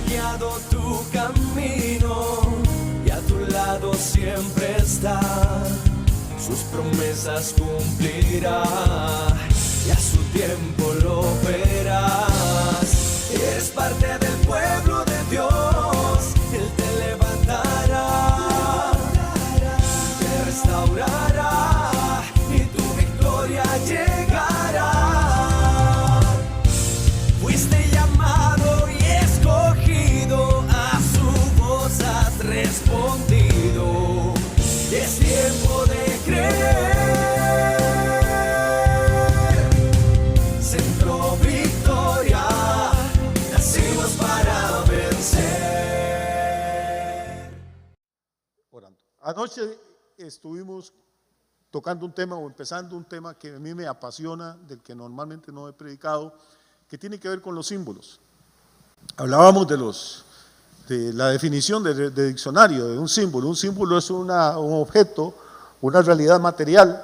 guiado tu camino y a tu lado siempre está. Sus promesas cumplirá y a su tiempo lo verás. Eres parte del pueblo de Dios, Él te levantará, te restaurará y tu victoria llegará. Fuiste llamado y escogido, a su voz has respondido. Es tiempo de creer. Centro Victoria, nacimos para vencer. Orando. Anoche estuvimos tocando un tema o empezando un tema que a mí me apasiona, del que normalmente no he predicado, que tiene que ver con los símbolos. Hablábamos de la definición de diccionario de un símbolo. Un símbolo es un objeto, una realidad material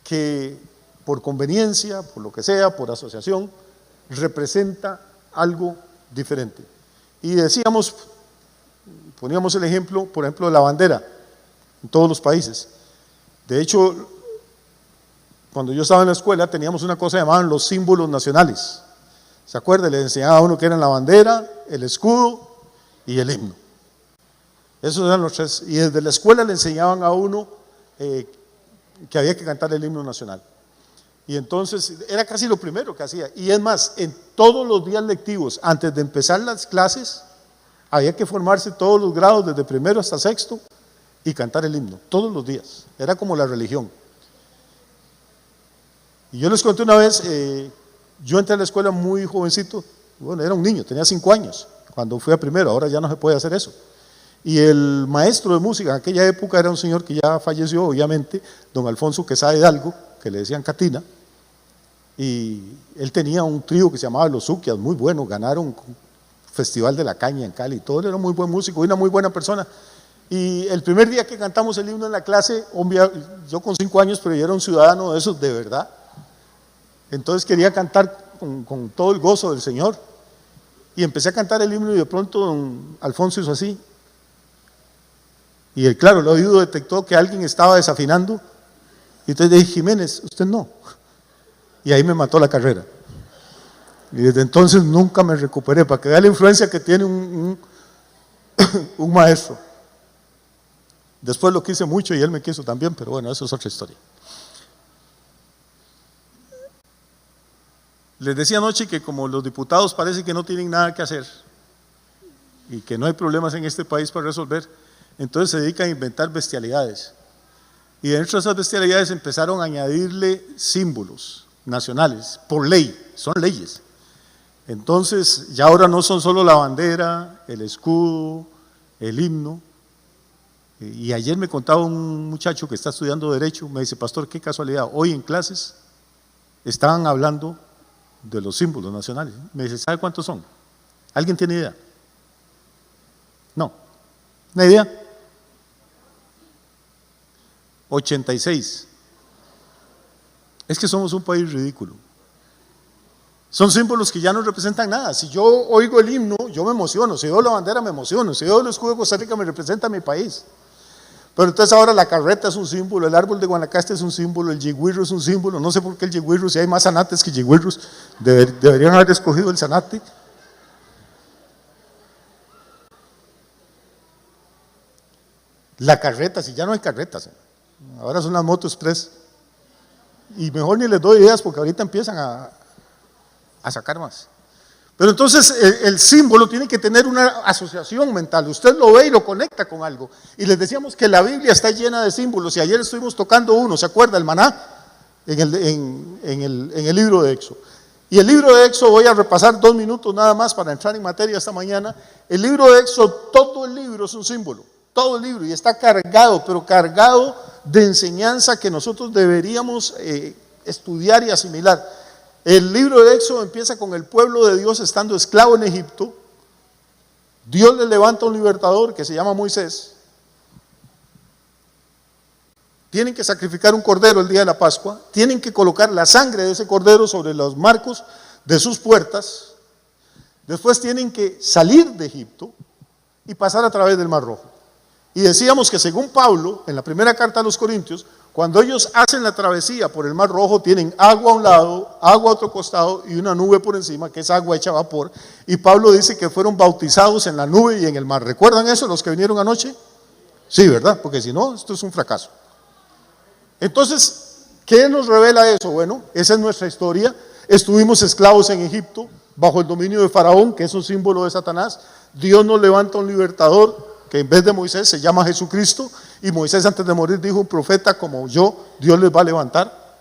que por conveniencia, por lo que sea, por asociación, representa algo diferente. Y decíamos, poníamos el ejemplo, por ejemplo, de la bandera en todos los países. De hecho, cuando yo estaba en la escuela teníamos una cosa llamaban los símbolos nacionales. ¿Se acuerda? Le enseñaba a uno que eran la bandera, el escudo y el himno. Esos eran los tres. Y desde la escuela le enseñaban a uno que había que cantar el himno nacional. Y entonces era casi lo primero que hacía. Y es más, en todos los días lectivos, antes de empezar las clases, había que formarse todos los grados, desde primero hasta sexto, y cantar el himno, todos los días. Era como la religión. Y yo les conté una vez, yo entré a la escuela muy jovencito, bueno, era un niño, tenía 5 años, cuando fui a primero, ahora ya no se puede hacer eso. Y el maestro de música en aquella época era un señor que ya falleció, obviamente, don Alfonso Quesada Hidalgo, que le decían Catina, y él tenía un trío que se llamaba Los Uquias, muy bueno, ganaron Festival de la Caña en Cali, todo, él era un muy buen músico y una muy buena persona. Y el primer día que cantamos el himno en la clase, yo con 5 años, pero yo era un ciudadano de esos de verdad, entonces quería cantar con todo el gozo del Señor, y empecé a cantar el himno y de pronto don Alfonso hizo así, y claro, el oído detectó que alguien estaba desafinando, y entonces dije, Jiménez, usted no, y ahí me mató la carrera, y desde entonces nunca me recuperé, para que vea la influencia que tiene un maestro. Después lo quise mucho y él me quiso también, pero bueno, eso es otra historia. Les decía anoche que como los diputados parece que no tienen nada que hacer y que no hay problemas en este país para resolver, entonces se dedican a inventar bestialidades. Y dentro de esas bestialidades empezaron a añadirle símbolos nacionales, por ley, son leyes. Entonces ya ahora no son solo la bandera, el escudo, el himno. Y ayer me contaba un muchacho que está estudiando Derecho, me dice, pastor, qué casualidad, hoy en clases estaban hablando de los símbolos nacionales. Me dice, ¿sabe cuántos son? ¿Alguien tiene idea? No. ¿Una idea? 86. Es que somos un país ridículo. Son símbolos que ya no representan nada. Si yo oigo el himno, yo me emociono. Si veo la bandera, me emociono. Si veo el escudo de Costa Rica, me representa a mi país. Pero entonces ahora la carreta es un símbolo, el árbol de Guanacaste es un símbolo, el yigüirro es un símbolo. No sé por qué el yigüirro, si hay más zanates que yigüirros, deberían haber escogido el zanate. La carreta, si ya no hay carretas, ahora son las moto express. Y mejor ni les doy ideas porque ahorita empiezan a sacar más. Pero entonces el símbolo tiene que tener una asociación mental, usted lo ve y lo conecta con algo. Y les decíamos que la Biblia está llena de símbolos, y ayer estuvimos tocando uno, ¿se acuerda? El maná, en el libro de Éxodo. Y el libro de Éxodo, voy a repasar 2 minutos nada más para entrar en materia esta mañana. El libro de Éxodo, todo el libro es un símbolo, todo el libro, y está cargado, pero cargado de enseñanza que nosotros deberíamos estudiar y asimilar. El libro de Éxodo empieza con el pueblo de Dios estando esclavo en Egipto. Dios le levanta un libertador que se llama Moisés. Tienen que sacrificar un cordero el día de la Pascua. Tienen que colocar la sangre de ese cordero sobre los marcos de sus puertas. Después tienen que salir de Egipto y pasar a través del Mar Rojo. Y decíamos que según Pablo, en la primera carta a los Corintios, cuando ellos hacen la travesía por el Mar Rojo, tienen agua a un lado, agua a otro costado y una nube por encima, que es agua hecha vapor. Y Pablo dice que fueron bautizados en la nube y en el mar. ¿Recuerdan eso los que vinieron anoche? Sí, ¿verdad? Porque si no, esto es un fracaso. Entonces, ¿qué nos revela eso? Bueno, esa es nuestra historia. Estuvimos esclavos en Egipto, bajo el dominio de Faraón, que es un símbolo de Satanás. Dios nos levanta un libertador, que en vez de Moisés se llama Jesucristo, y Moisés antes de morir dijo: un profeta como yo, Dios les va a levantar.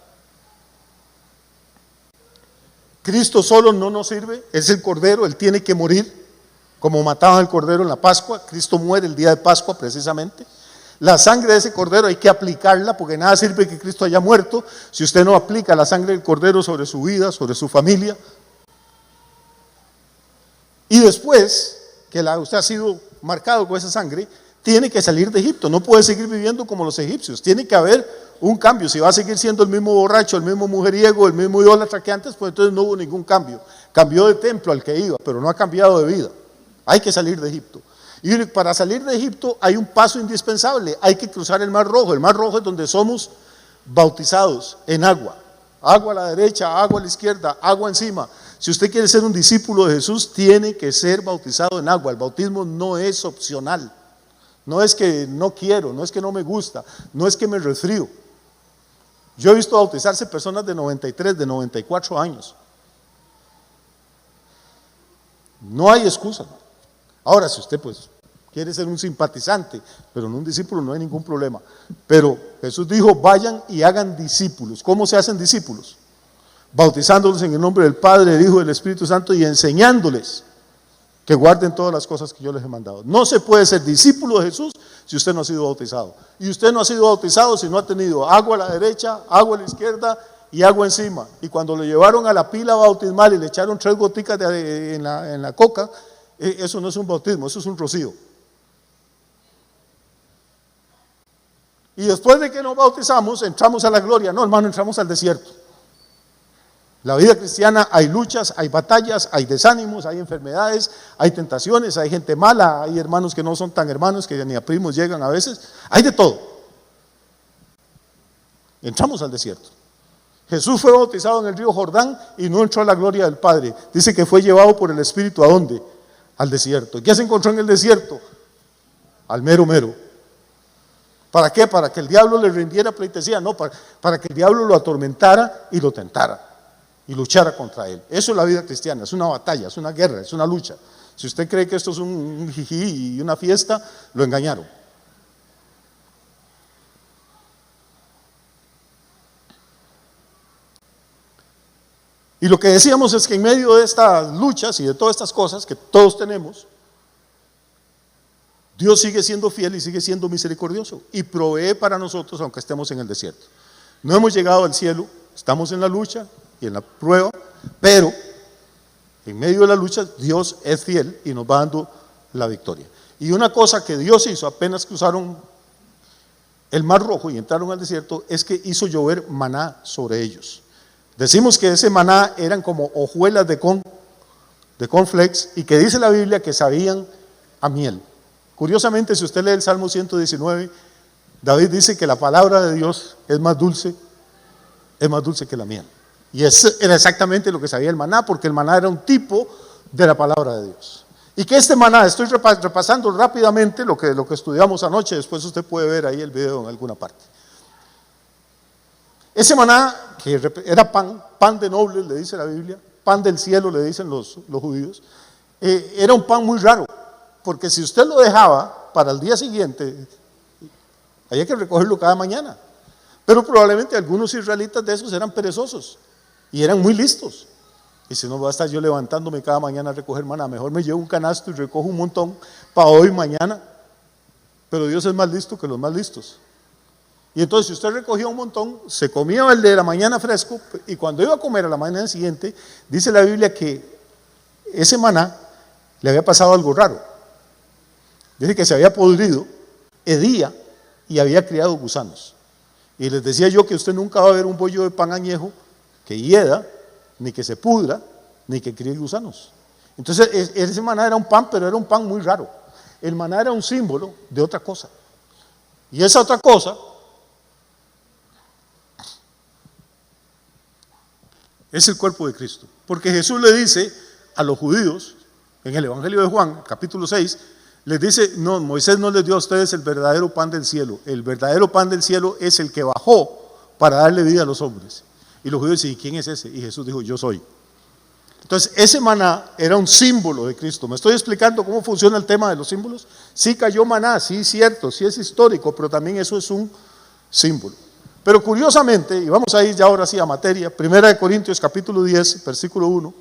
Cristo solo no nos sirve, es el Cordero, Él tiene que morir, como mataban al Cordero en la Pascua. Cristo muere el día de Pascua precisamente. La sangre de ese Cordero hay que aplicarla, porque nada sirve que Cristo haya muerto si usted no aplica la sangre del Cordero sobre su vida, sobre su familia. Y después que usted ha sido marcado con esa sangre, tiene que salir de Egipto. No puede seguir viviendo como los egipcios. Tiene que haber un cambio. Si va a seguir siendo el mismo borracho, el mismo mujeriego, el mismo idólatra que antes, pues entonces no hubo ningún cambio. Cambió de templo al que iba, pero no ha cambiado de vida. Hay que salir de Egipto. Y para salir de Egipto hay un paso indispensable. Hay que cruzar el Mar Rojo. El Mar Rojo es donde somos bautizados en agua. Agua a la derecha, agua a la izquierda, agua encima. Si usted quiere ser un discípulo de Jesús, tiene que ser bautizado en agua. El bautismo no es opcional. No es que no quiero, no es que no me gusta, no es que me resfrío. Yo he visto bautizarse personas de 93, de 94 años. No hay excusa. Ahora, si usted pues quiere ser un simpatizante, pero no un discípulo, no hay ningún problema. Pero Jesús dijo: vayan y hagan discípulos. ¿Cómo se hacen discípulos? Bautizándolos en el nombre del Padre, del Hijo y del Espíritu Santo, y enseñándoles que guarden todas las cosas que yo les he mandado. No se puede ser discípulo de Jesús si usted no ha sido bautizado. Y usted no ha sido bautizado si no ha tenido agua a la derecha, agua a la izquierda y agua encima. Y cuando lo llevaron a la pila bautismal y le echaron 3 goticas en la coca, eso no es un bautismo, eso es un rocío. Y después de que nos bautizamos, entramos a la gloria. No, hermano, entramos al desierto. La vida cristiana hay luchas, hay batallas, hay desánimos, hay enfermedades, hay tentaciones, hay gente mala, hay hermanos que no son tan hermanos, que ni a primos llegan a veces. Hay de todo. Entramos al desierto. Jesús fue bautizado en el río Jordán y no entró a la gloria del Padre. Dice que fue llevado por el Espíritu ¿a dónde? Al desierto. ¿Y qué se encontró en el desierto? Al mero mero. ¿Para qué? Para que el diablo le rindiera pleitesía. No, para que el diablo lo atormentara y lo tentara y luchara contra él. Eso es la vida cristiana, es una batalla, es una guerra, es una lucha. Si usted cree que esto es un jijí y una fiesta, lo engañaron. Y lo que decíamos es que en medio de estas luchas y de todas estas cosas que todos tenemos, Dios sigue siendo fiel y sigue siendo misericordioso y provee para nosotros aunque estemos en el desierto. No hemos llegado al cielo, estamos en la lucha y en la prueba, pero en medio de la lucha Dios es fiel y nos va dando la victoria. Y una cosa que Dios hizo apenas cruzaron el Mar Rojo y entraron al desierto es que hizo llover maná sobre ellos. Decimos que ese maná eran como hojuelas de cornflakes y que dice la Biblia que sabían a miel. Curiosamente, si usted lee el Salmo 119, David dice que la palabra de Dios es más dulce que la miel. Y eso era exactamente lo que sabía el maná, porque el maná era un tipo de la palabra de Dios. Y que este maná, estoy repasando rápidamente lo que estudiamos anoche, después usted puede ver ahí el video en alguna parte. Ese maná, que era pan de nobles, le dice la Biblia, pan del cielo, le dicen los judíos, era un pan muy raro, porque si usted lo dejaba para el día siguiente, había que recogerlo cada mañana. Pero probablemente algunos israelitas de esos eran perezosos y eran muy listos. Y si no voy a estar yo levantándome cada mañana a recoger maná, mejor me llevo un canasto y recojo un montón para hoy, mañana. Pero Dios es más listo que los más listos. Y entonces si usted recogía un montón, se comía el de la mañana fresco, y cuando iba a comer a la mañana siguiente, dice la Biblia que ese maná le había pasado algo raro. Dice que se había podrido, hedía y había criado gusanos. Y les decía yo que usted nunca va a ver un bollo de pan añejo que hieda, ni que se pudra, ni que críe gusanos. Entonces ese maná era un pan, pero era un pan muy raro. El maná era un símbolo de otra cosa. Y esa otra cosa es el cuerpo de Cristo. Porque Jesús le dice a los judíos, en el Evangelio de Juan, capítulo 6, les dice, no, Moisés no les dio a ustedes el verdadero pan del cielo. El verdadero pan del cielo es el que bajó para darle vida a los hombres. Y los judíos dicen, ¿y quién es ese? Y Jesús dijo, yo soy. Entonces, ese maná era un símbolo de Cristo. ¿Me estoy explicando cómo funciona el tema de los símbolos? Sí cayó maná, sí, cierto, sí es histórico, pero también eso es un símbolo. Pero curiosamente, y vamos a ir ya ahora sí a materia, 1 Corintios capítulo 10, versículo 1.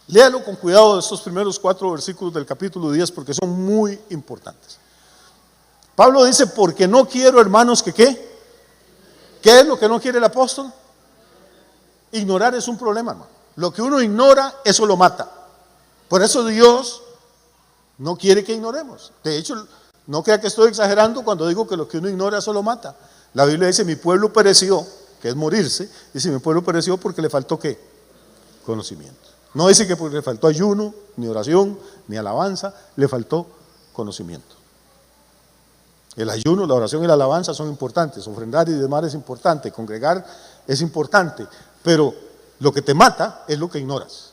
Léalo con cuidado de estos primeros 4 versículos del capítulo 10 porque son muy importantes. Pablo dice, porque no quiero, hermanos, que ¿qué? ¿Qué es lo que no quiere el apóstol? Ignorar es un problema, hermano. Lo que uno ignora, eso lo mata. Por eso Dios no quiere que ignoremos. De hecho, no crea que estoy exagerando cuando digo que lo que uno ignora, eso lo mata. La Biblia dice, mi pueblo pereció, que es morirse. Dice, mi pueblo pereció porque le faltó ¿qué? Conocimiento. No dice que porque le faltó ayuno, ni oración, ni alabanza, le faltó conocimiento. El ayuno, la oración y la alabanza son importantes, ofrendar y demás es importante, congregar es importante, pero lo que te mata es lo que ignoras.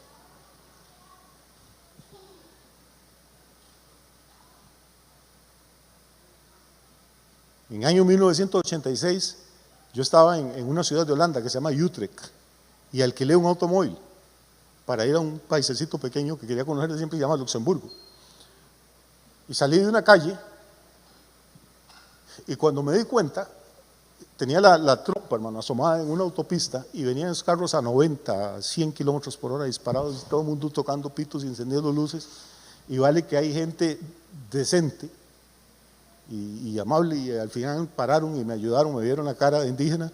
En el año 1986 yo estaba en una ciudad de Holanda que se llama Utrecht y alquilé un automóvil para ir a un paisecito pequeño que quería conocer siempre, se llama Luxemburgo. Y salí de una calle y cuando me di cuenta, tenía la trompa, hermano, asomada en una autopista y venían los carros a 90, 100 kilómetros por hora disparados, todo el mundo tocando pitos y encendiendo luces. Y vale que hay gente decente y amable y al final pararon y me ayudaron, me vieron la cara de indígena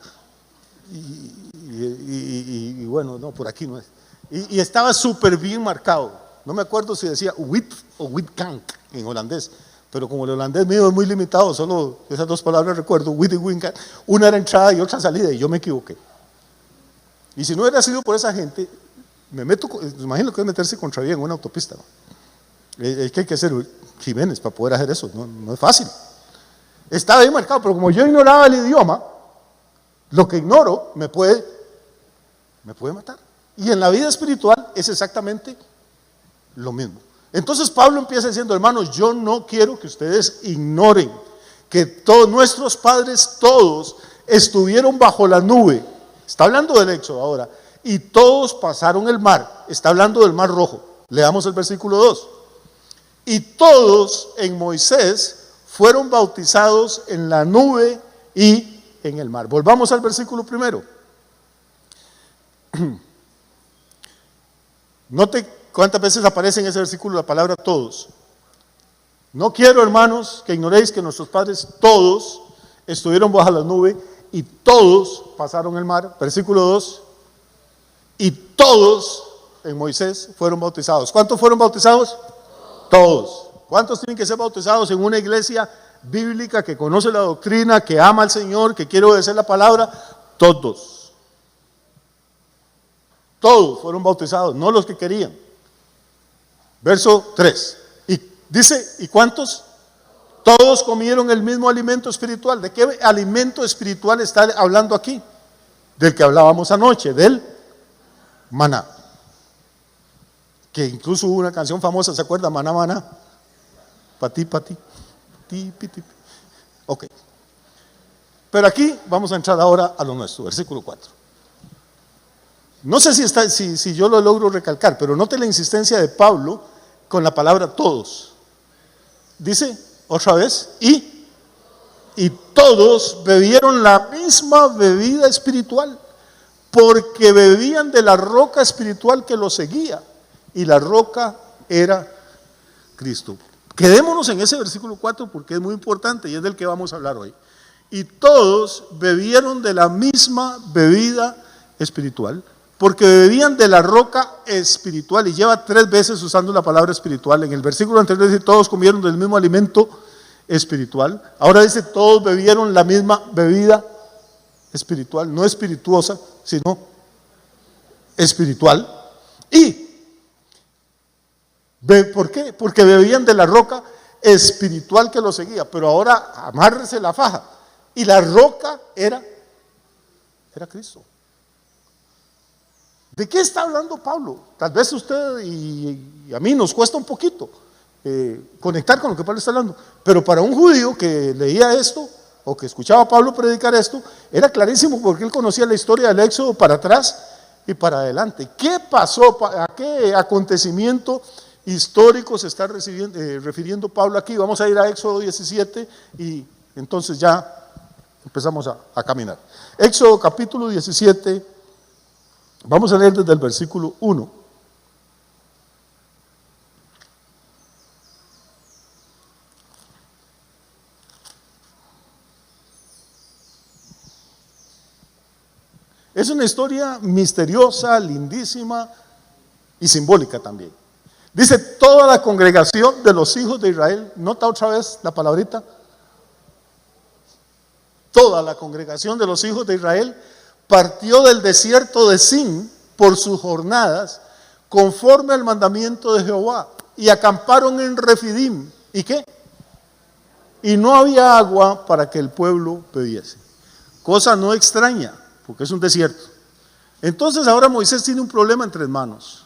y bueno, no, por aquí no es. Y estaba súper bien marcado. No me acuerdo si decía wit o witkank en holandés, pero como el holandés mío es muy limitado, solo esas dos palabras recuerdo, wit y witkank. Una era entrada y otra salida, y yo me equivoqué. Y si no hubiera sido por esa gente, me meto, imagino que es meterse contra vía en una autopista, ¿no? Es que hay que ser Jiménez para poder hacer eso, no es fácil. Estaba bien marcado, pero como yo ignoraba el idioma, lo que ignoro me puede matar. Y en la vida espiritual es exactamente lo mismo. Entonces Pablo empieza diciendo, hermanos, yo no quiero que ustedes ignoren que todos nuestros padres, todos estuvieron bajo la nube. Está hablando del Éxodo ahora. Y todos pasaron el mar. Está hablando del mar rojo. Leamos el versículo 2. Y todos en Moisés fueron bautizados en la nube y en el mar. Volvamos al versículo primero. Note cuántas veces aparece en ese versículo la palabra todos. No quiero, hermanos, que ignoréis que nuestros padres todos estuvieron bajo la nube y todos pasaron el mar. Versículo 2. Y todos en Moisés fueron bautizados. ¿Cuántos fueron bautizados? Todos. ¿Cuántos tienen que ser bautizados en una iglesia bíblica que conoce la doctrina, que ama al Señor, que quiere obedecer la palabra? Todos. Todos fueron bautizados, no los que querían. Verso 3. Y dice, ¿y cuántos? Todos comieron el mismo alimento espiritual. ¿De qué alimento espiritual está hablando aquí? Del que hablábamos anoche, del maná. Que incluso hubo una canción famosa, ¿se acuerda? Maná, maná. Patí, patí. Tipi, tipi. Ok. Pero aquí vamos a entrar ahora a lo nuestro, versículo 4. No sé si yo lo logro recalcar, pero note la insistencia de Pablo con la palabra todos. Dice otra vez, y todos bebieron la misma bebida espiritual, porque bebían de la roca espiritual que los seguía, y la roca era Cristo. Quedémonos en ese versículo 4 porque es muy importante y es del que vamos a hablar hoy. Y todos bebieron de la misma bebida espiritual, porque bebían de la roca espiritual, y lleva 3 veces usando la palabra espiritual. En el versículo anterior dice, todos comieron del mismo alimento espiritual. Ahora dice, todos bebieron la misma bebida espiritual, no espirituosa, sino espiritual. ¿Y por qué? Porque bebían de la roca espiritual que los seguía. Pero ahora amárrese la faja. Y la roca era Cristo. ¿De qué está hablando Pablo? Tal vez usted y a mí nos cuesta un poquito conectar con lo que Pablo está hablando. Pero para un judío que leía esto, o que escuchaba a Pablo predicar esto, era clarísimo porque él conocía la historia del Éxodo para atrás y para adelante. ¿Qué pasó? ¿A qué acontecimiento histórico se está refiriendo Pablo aquí? Vamos a ir a Éxodo 17 y entonces ya empezamos a caminar. Éxodo capítulo 17, vamos a leer desde el versículo 1. Es una historia misteriosa, lindísima y simbólica también. Dice, toda la congregación de los hijos de Israel, nota otra vez la palabrita, toda la congregación de los hijos de Israel partió del desierto de Sin por sus jornadas, conforme al mandamiento de Jehová, y acamparon en Refidim. ¿Y qué? Y no había agua para que el pueblo bebiese. Cosa no extraña, porque es un desierto. Entonces ahora Moisés tiene un problema entre manos.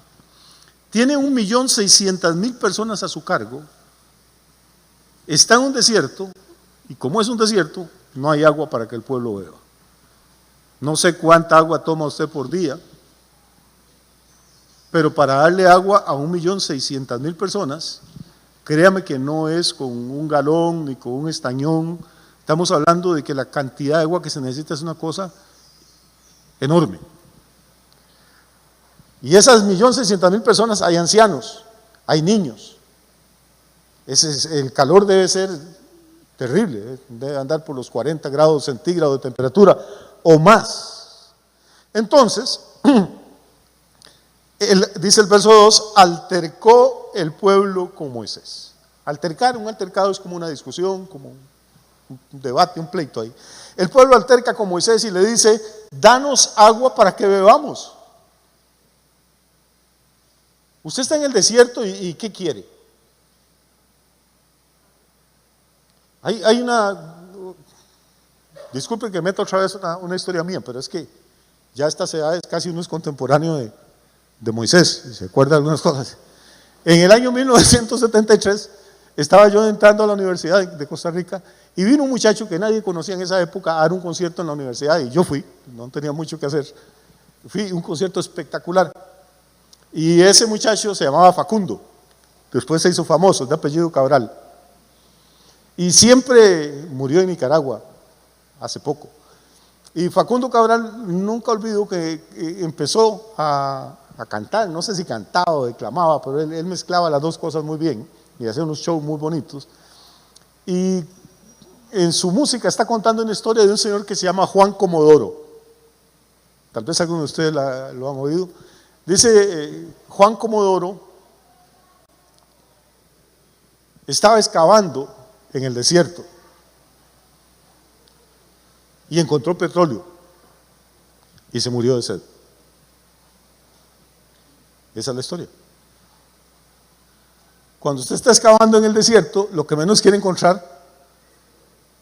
Tiene 1.600.000 personas a su cargo. Está en un desierto, y como es un desierto, no hay agua para que el pueblo beba. No sé cuánta agua toma usted por día, pero para darle agua a 1.600.000 personas, créame que no es con un galón ni con un estañón. Estamos hablando de que la cantidad de agua que se necesita es una cosa enorme. Y esas 1.600.000 personas, hay ancianos, hay niños. El calor debe ser terrible, debe andar por los 40 grados centígrados de temperatura o más. Entonces, dice el verso 2, altercó el pueblo con Moisés. Altercar, un altercado es como una discusión, como un debate, un pleito ahí. El pueblo alterca con Moisés y le dice, danos agua para que bebamos. Usted está en el desierto y ¿qué quiere? Hay una, disculpen que meta otra vez una historia mía, pero es que ya a estas edades casi uno es contemporáneo de Moisés, y se acuerda de algunas cosas. En el año 1973 estaba yo entrando a la Universidad de Costa Rica y vino un muchacho que nadie conocía en esa época a dar un concierto en la universidad y yo fui, no tenía mucho que hacer. Fui un concierto espectacular. Y ese muchacho se llamaba Facundo, después se hizo famoso, de apellido Cabral. Y siempre murió en Nicaragua, hace poco. Y Facundo Cabral, nunca olvido que empezó a cantar, no sé si cantaba o declamaba, pero él mezclaba las dos cosas muy bien y hacía unos shows muy bonitos. Y en su música está contando una historia de un señor que se llama Juan Comodoro. Tal vez algunos de ustedes lo han oído. Dice, Juan Comodoro estaba excavando en el desierto y encontró petróleo y se murió de sed. Esa es la historia. Cuando usted está excavando en el desierto, lo que menos quiere encontrar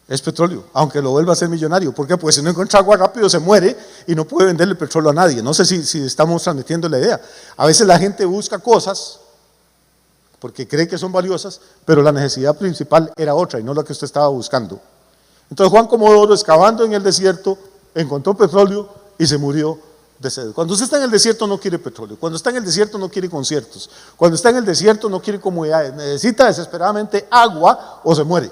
es petróleo, aunque lo vuelva a ser millonario. ¿Por qué? Porque si no encuentra agua rápido se muere y no puede venderle petróleo a nadie. No sé si estamos transmitiendo la idea. A veces la gente busca cosas porque cree que son valiosas, pero la necesidad principal era otra y no la que usted estaba buscando. Entonces Juan Comodoro, excavando en el desierto, encontró petróleo y se murió de sed. Cuando usted está en el desierto no quiere petróleo, cuando está en el desierto no quiere conciertos, cuando está en el desierto no quiere comodidades, necesita desesperadamente agua o se muere.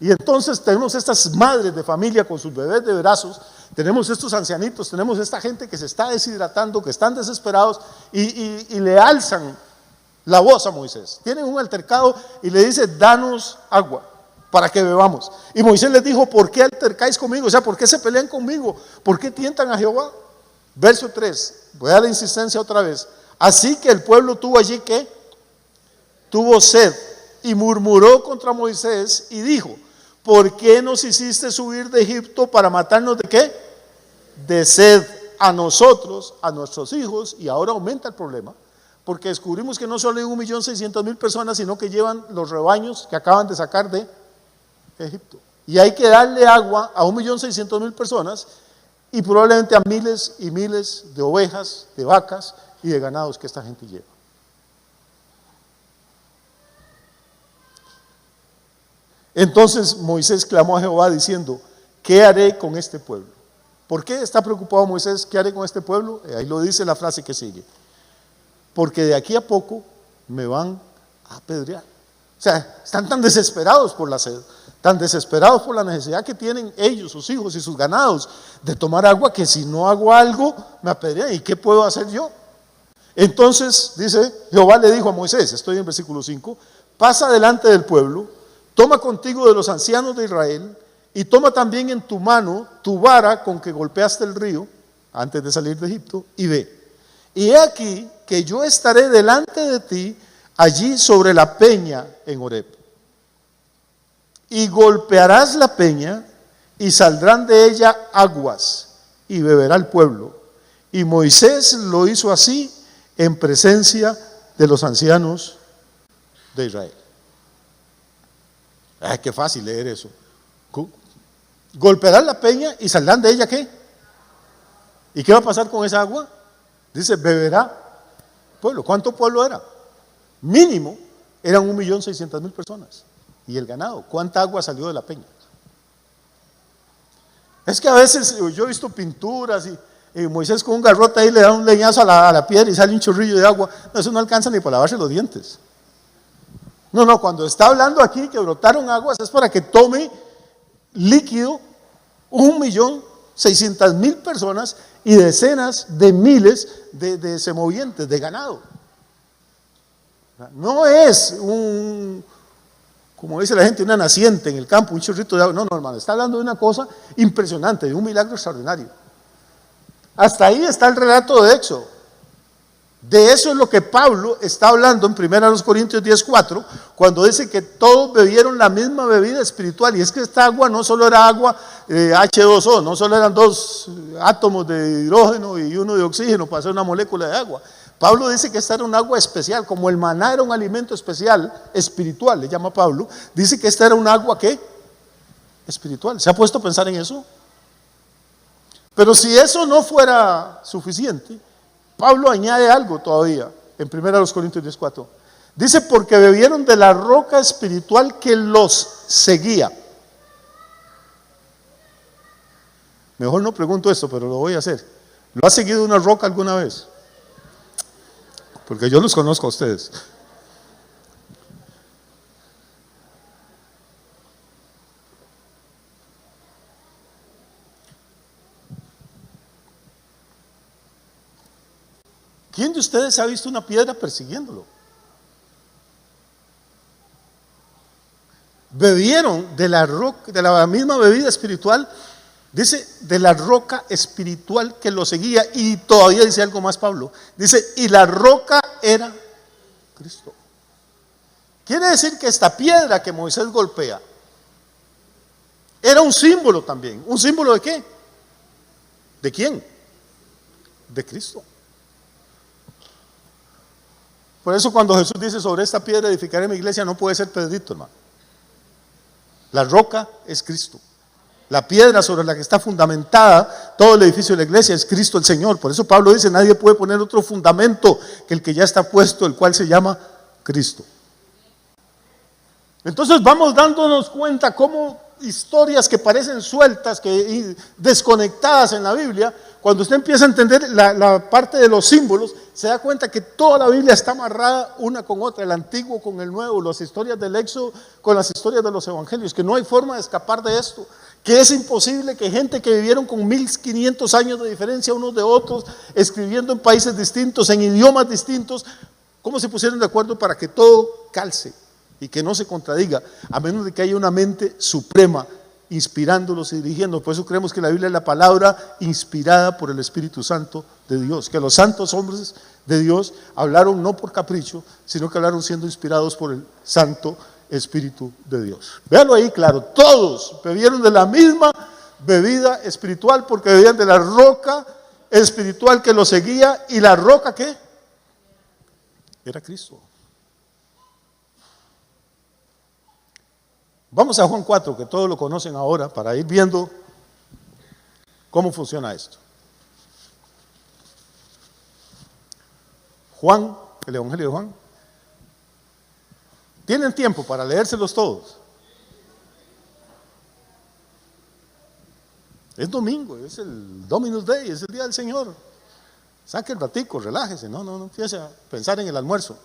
Y entonces tenemos estas madres de familia con sus bebés de brazos, tenemos estos ancianitos, tenemos esta gente que se está deshidratando, que están desesperados y le alzan la voz a Moisés. Tienen un altercado y le dice, danos agua para que bebamos. Y Moisés les dijo, ¿por qué altercáis conmigo? O sea, ¿por qué se pelean conmigo? ¿Por qué tientan a Jehová? Verso 3, voy a dar la insistencia otra vez. Así que el pueblo tuvo allí, ¿qué? Tuvo sed. y murmuró contra Moisés y dijo: ¿por qué nos hiciste subir de Egipto para matarnos de qué? De sed, a nosotros, a nuestros hijos. Y ahora aumenta el problema, porque descubrimos que no solo hay 1.600.000 personas, sino que llevan los rebaños que acaban de sacar de Egipto. Y hay que darle agua a 1.600.000 personas y probablemente a miles y miles de ovejas, de vacas y de ganados que esta gente lleva. Entonces Moisés clamó a Jehová diciendo: ¿qué haré con este pueblo? ¿Por qué está preocupado Moisés? ¿Qué haré con este pueblo? Ahí lo dice la frase que sigue: porque de aquí a poco me van a apedrear. O sea, están tan desesperados por la sed, tan desesperados por la necesidad que tienen ellos, sus hijos y sus ganados de tomar agua, que si no hago algo me apedrean. ¿Y qué puedo hacer yo? Entonces dice, Jehová le dijo a Moisés, estoy en versículo 5: pasa delante del pueblo, toma contigo de los ancianos de Israel, y toma también en tu mano tu vara con que golpeaste el río antes de salir de Egipto, y ve. Y he aquí que yo estaré delante de ti allí sobre la peña en Horeb. Y golpearás la peña, y saldrán de ella aguas, y beberá el pueblo. Y Moisés lo hizo así en presencia de los ancianos de Israel. Ay, qué fácil leer eso. Golpearán la peña y saldrán de ella ¿qué? ¿Y qué va a pasar con esa agua? Dice, beberá pueblo. ¿Cuánto pueblo era? Mínimo eran 1.600.000 personas. Y el ganado, ¿cuánta agua salió de la peña? Es que a veces yo he visto pinturas y Moisés con un garrote ahí le da un leñazo a la piedra y sale un chorrillo de agua. No, eso no alcanza ni para lavarse los dientes. No, cuando está hablando aquí que brotaron aguas es para que tome líquido 1.600.000 personas y decenas de miles de semovientes, de ganado. No es como dice la gente, una naciente en el campo, un chorrito de agua. No, hermano, está hablando de una cosa impresionante, de un milagro extraordinario. Hasta ahí está el relato de Éxodo. De eso es lo que Pablo está hablando en 1 Corintios 10:4, cuando dice que todos bebieron la misma bebida espiritual. Y es que esta agua no solo era agua H2O, no solo eran 2 átomos de hidrógeno y 1 de oxígeno para hacer una molécula de agua. Pablo dice que esta era un agua especial, como el maná era un alimento especial, espiritual, le llama Pablo. Dice que esta era un agua ¿qué? Espiritual. ¿Se ha puesto a pensar en eso? Pero si eso no fuera suficiente, Pablo añade algo todavía en 1 Corintios 10:4. Dice, porque bebieron de la roca espiritual que los seguía. Mejor no pregunto esto, pero lo voy a hacer. ¿Lo ha seguido una roca alguna vez? Porque yo los conozco a ustedes. ¿Quién de ustedes ha visto una piedra persiguiéndolo? Bebieron de la roca, de la misma bebida espiritual, dice, de la roca espiritual que lo seguía. Y todavía dice algo más Pablo, dice, y la roca era Cristo. Quiere decir que esta piedra que Moisés golpea era un símbolo también. ¿Un símbolo de qué? ¿De quién? De Cristo. Por eso cuando Jesús dice, sobre esta piedra edificaré mi iglesia, no puede ser Pedrito, hermano. La roca es Cristo. La piedra sobre la que está fundamentada todo el edificio de la iglesia es Cristo el Señor. Por eso Pablo dice, nadie puede poner otro fundamento que el que ya está puesto, el cual se llama Cristo. Entonces vamos dándonos cuenta cómo historias que parecen sueltas, que desconectadas en la Biblia, cuando usted empieza a entender la parte de los símbolos, se da cuenta que toda la Biblia está amarrada una con otra, el antiguo con el nuevo, las historias del Éxodo con las historias de los evangelios, que no hay forma de escapar de esto, que es imposible que gente que vivieron con 1500 años de diferencia unos de otros, escribiendo en países distintos, en idiomas distintos, ¿cómo se pusieron de acuerdo para que todo calce y que no se contradiga, a menos de que haya una mente suprema inspirándolos y dirigiendo? Por eso creemos que la Biblia es la palabra inspirada por el Espíritu Santo de Dios, que los santos hombres de Dios hablaron no por capricho, sino que hablaron siendo inspirados por el Santo Espíritu de Dios. Véanlo ahí claro, todos bebieron de la misma bebida espiritual porque bebían de la roca espiritual que los seguía. ¿Y la roca qué? Era Cristo. Vamos a Juan 4, que todos lo conocen ahora, para ir viendo cómo funciona esto. Juan, el Evangelio de Juan. ¿Tienen tiempo para leérselos todos? Es domingo, es el Dominus Day, es el día del Señor. Saque el ratico, relájese, no empiece a pensar en el almuerzo.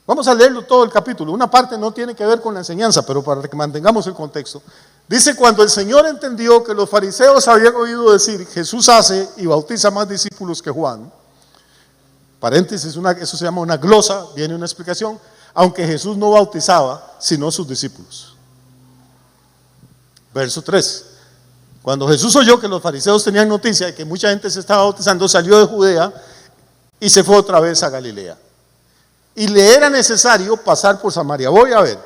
Vamos a leerlo todo el capítulo. Una parte no tiene que ver con la enseñanza, pero para que mantengamos el contexto. Dice, cuando el Señor entendió que los fariseos habían oído decir, Jesús hace y bautiza más discípulos que Juan. Paréntesis, eso se llama una glosa, viene una explicación. Aunque Jesús no bautizaba, sino sus discípulos. Verso 3. Cuando Jesús oyó que los fariseos tenían noticia de que mucha gente se estaba bautizando, salió de Judea y se fue otra vez a Galilea. Y le era necesario pasar por Samaria. Voy a ver,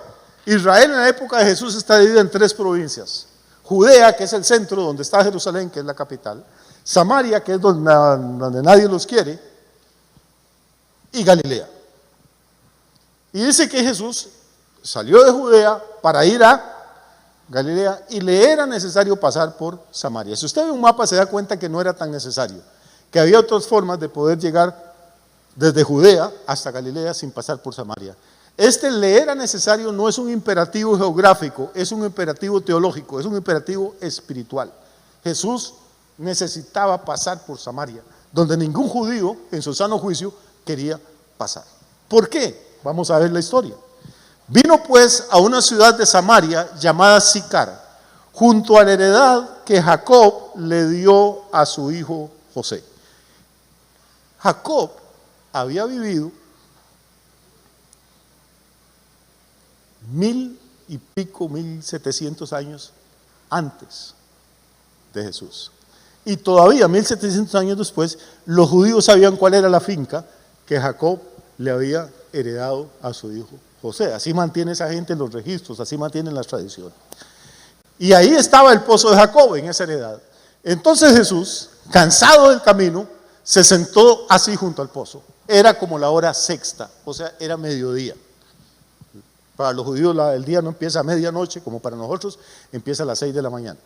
Israel en la época de Jesús está dividido en 3 provincias. Judea, que es el centro, donde está Jerusalén, que es la capital. Samaria, que es donde nadie los quiere. Y Galilea. Y dice que Jesús salió de Judea para ir a Galilea y le era necesario pasar por Samaria. Si usted ve un mapa se da cuenta que no era tan necesario, que había otras formas de poder llegar desde Judea hasta Galilea sin pasar por Samaria. Le era necesario no es un imperativo geográfico, es un imperativo teológico, es un imperativo espiritual. Jesús necesitaba pasar por Samaria, donde ningún judío en su sano juicio quería pasar. ¿Por qué? Vamos a ver la historia. Vino pues a una ciudad de Samaria llamada Sicar, junto a la heredad que Jacob le dio a su hijo José. Jacob había vivido 1700 años antes de Jesús. Y todavía 1700 años después, los judíos sabían cuál era la finca que Jacob le había heredado a su hijo José. Así mantiene esa gente los registros, así mantienen las tradiciones. Y ahí estaba el pozo de Jacob en esa heredad. Entonces Jesús, cansado del camino, se sentó así junto al pozo. Era como la hora sexta, o sea, era mediodía. Para los judíos el día no empieza a medianoche, como para nosotros, empieza a las 6 de la mañana.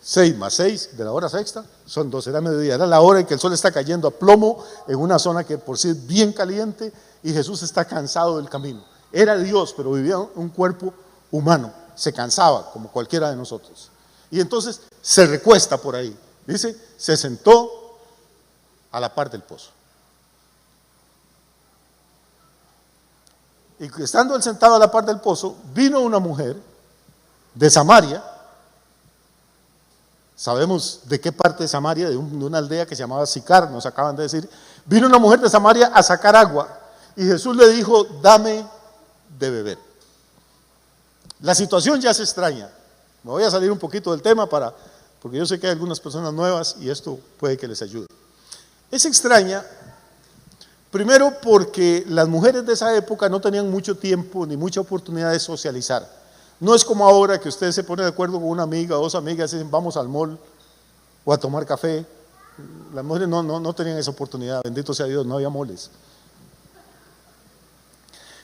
6 más 6 de la hora sexta son 12, era mediodía, era la hora en que el sol está cayendo a plomo en una zona que por sí es bien caliente y Jesús está cansado del camino. Era Dios, pero vivía un cuerpo humano, se cansaba como cualquiera de nosotros. Y entonces se recuesta por ahí, dice, se sentó a la par del pozo. Y estando él sentado a la par del pozo, vino una mujer de Samaria. Sabemos de qué parte de Samaria, de una aldea que se llamaba Sicar, nos acaban de decir. Vino una mujer de Samaria a sacar agua y Jesús le dijo, dame de beber. La situación ya se extraña. Me voy a salir un poquito del tema porque yo sé que hay algunas personas nuevas y esto puede que les ayude. Es extraña, primero porque las mujeres de esa época no tenían mucho tiempo ni mucha oportunidad de socializar. No es como ahora que usted se pone de acuerdo con una amiga o 2 amigas y dicen vamos al mall o a tomar café. Las mujeres no tenían esa oportunidad, bendito sea Dios, no había moles.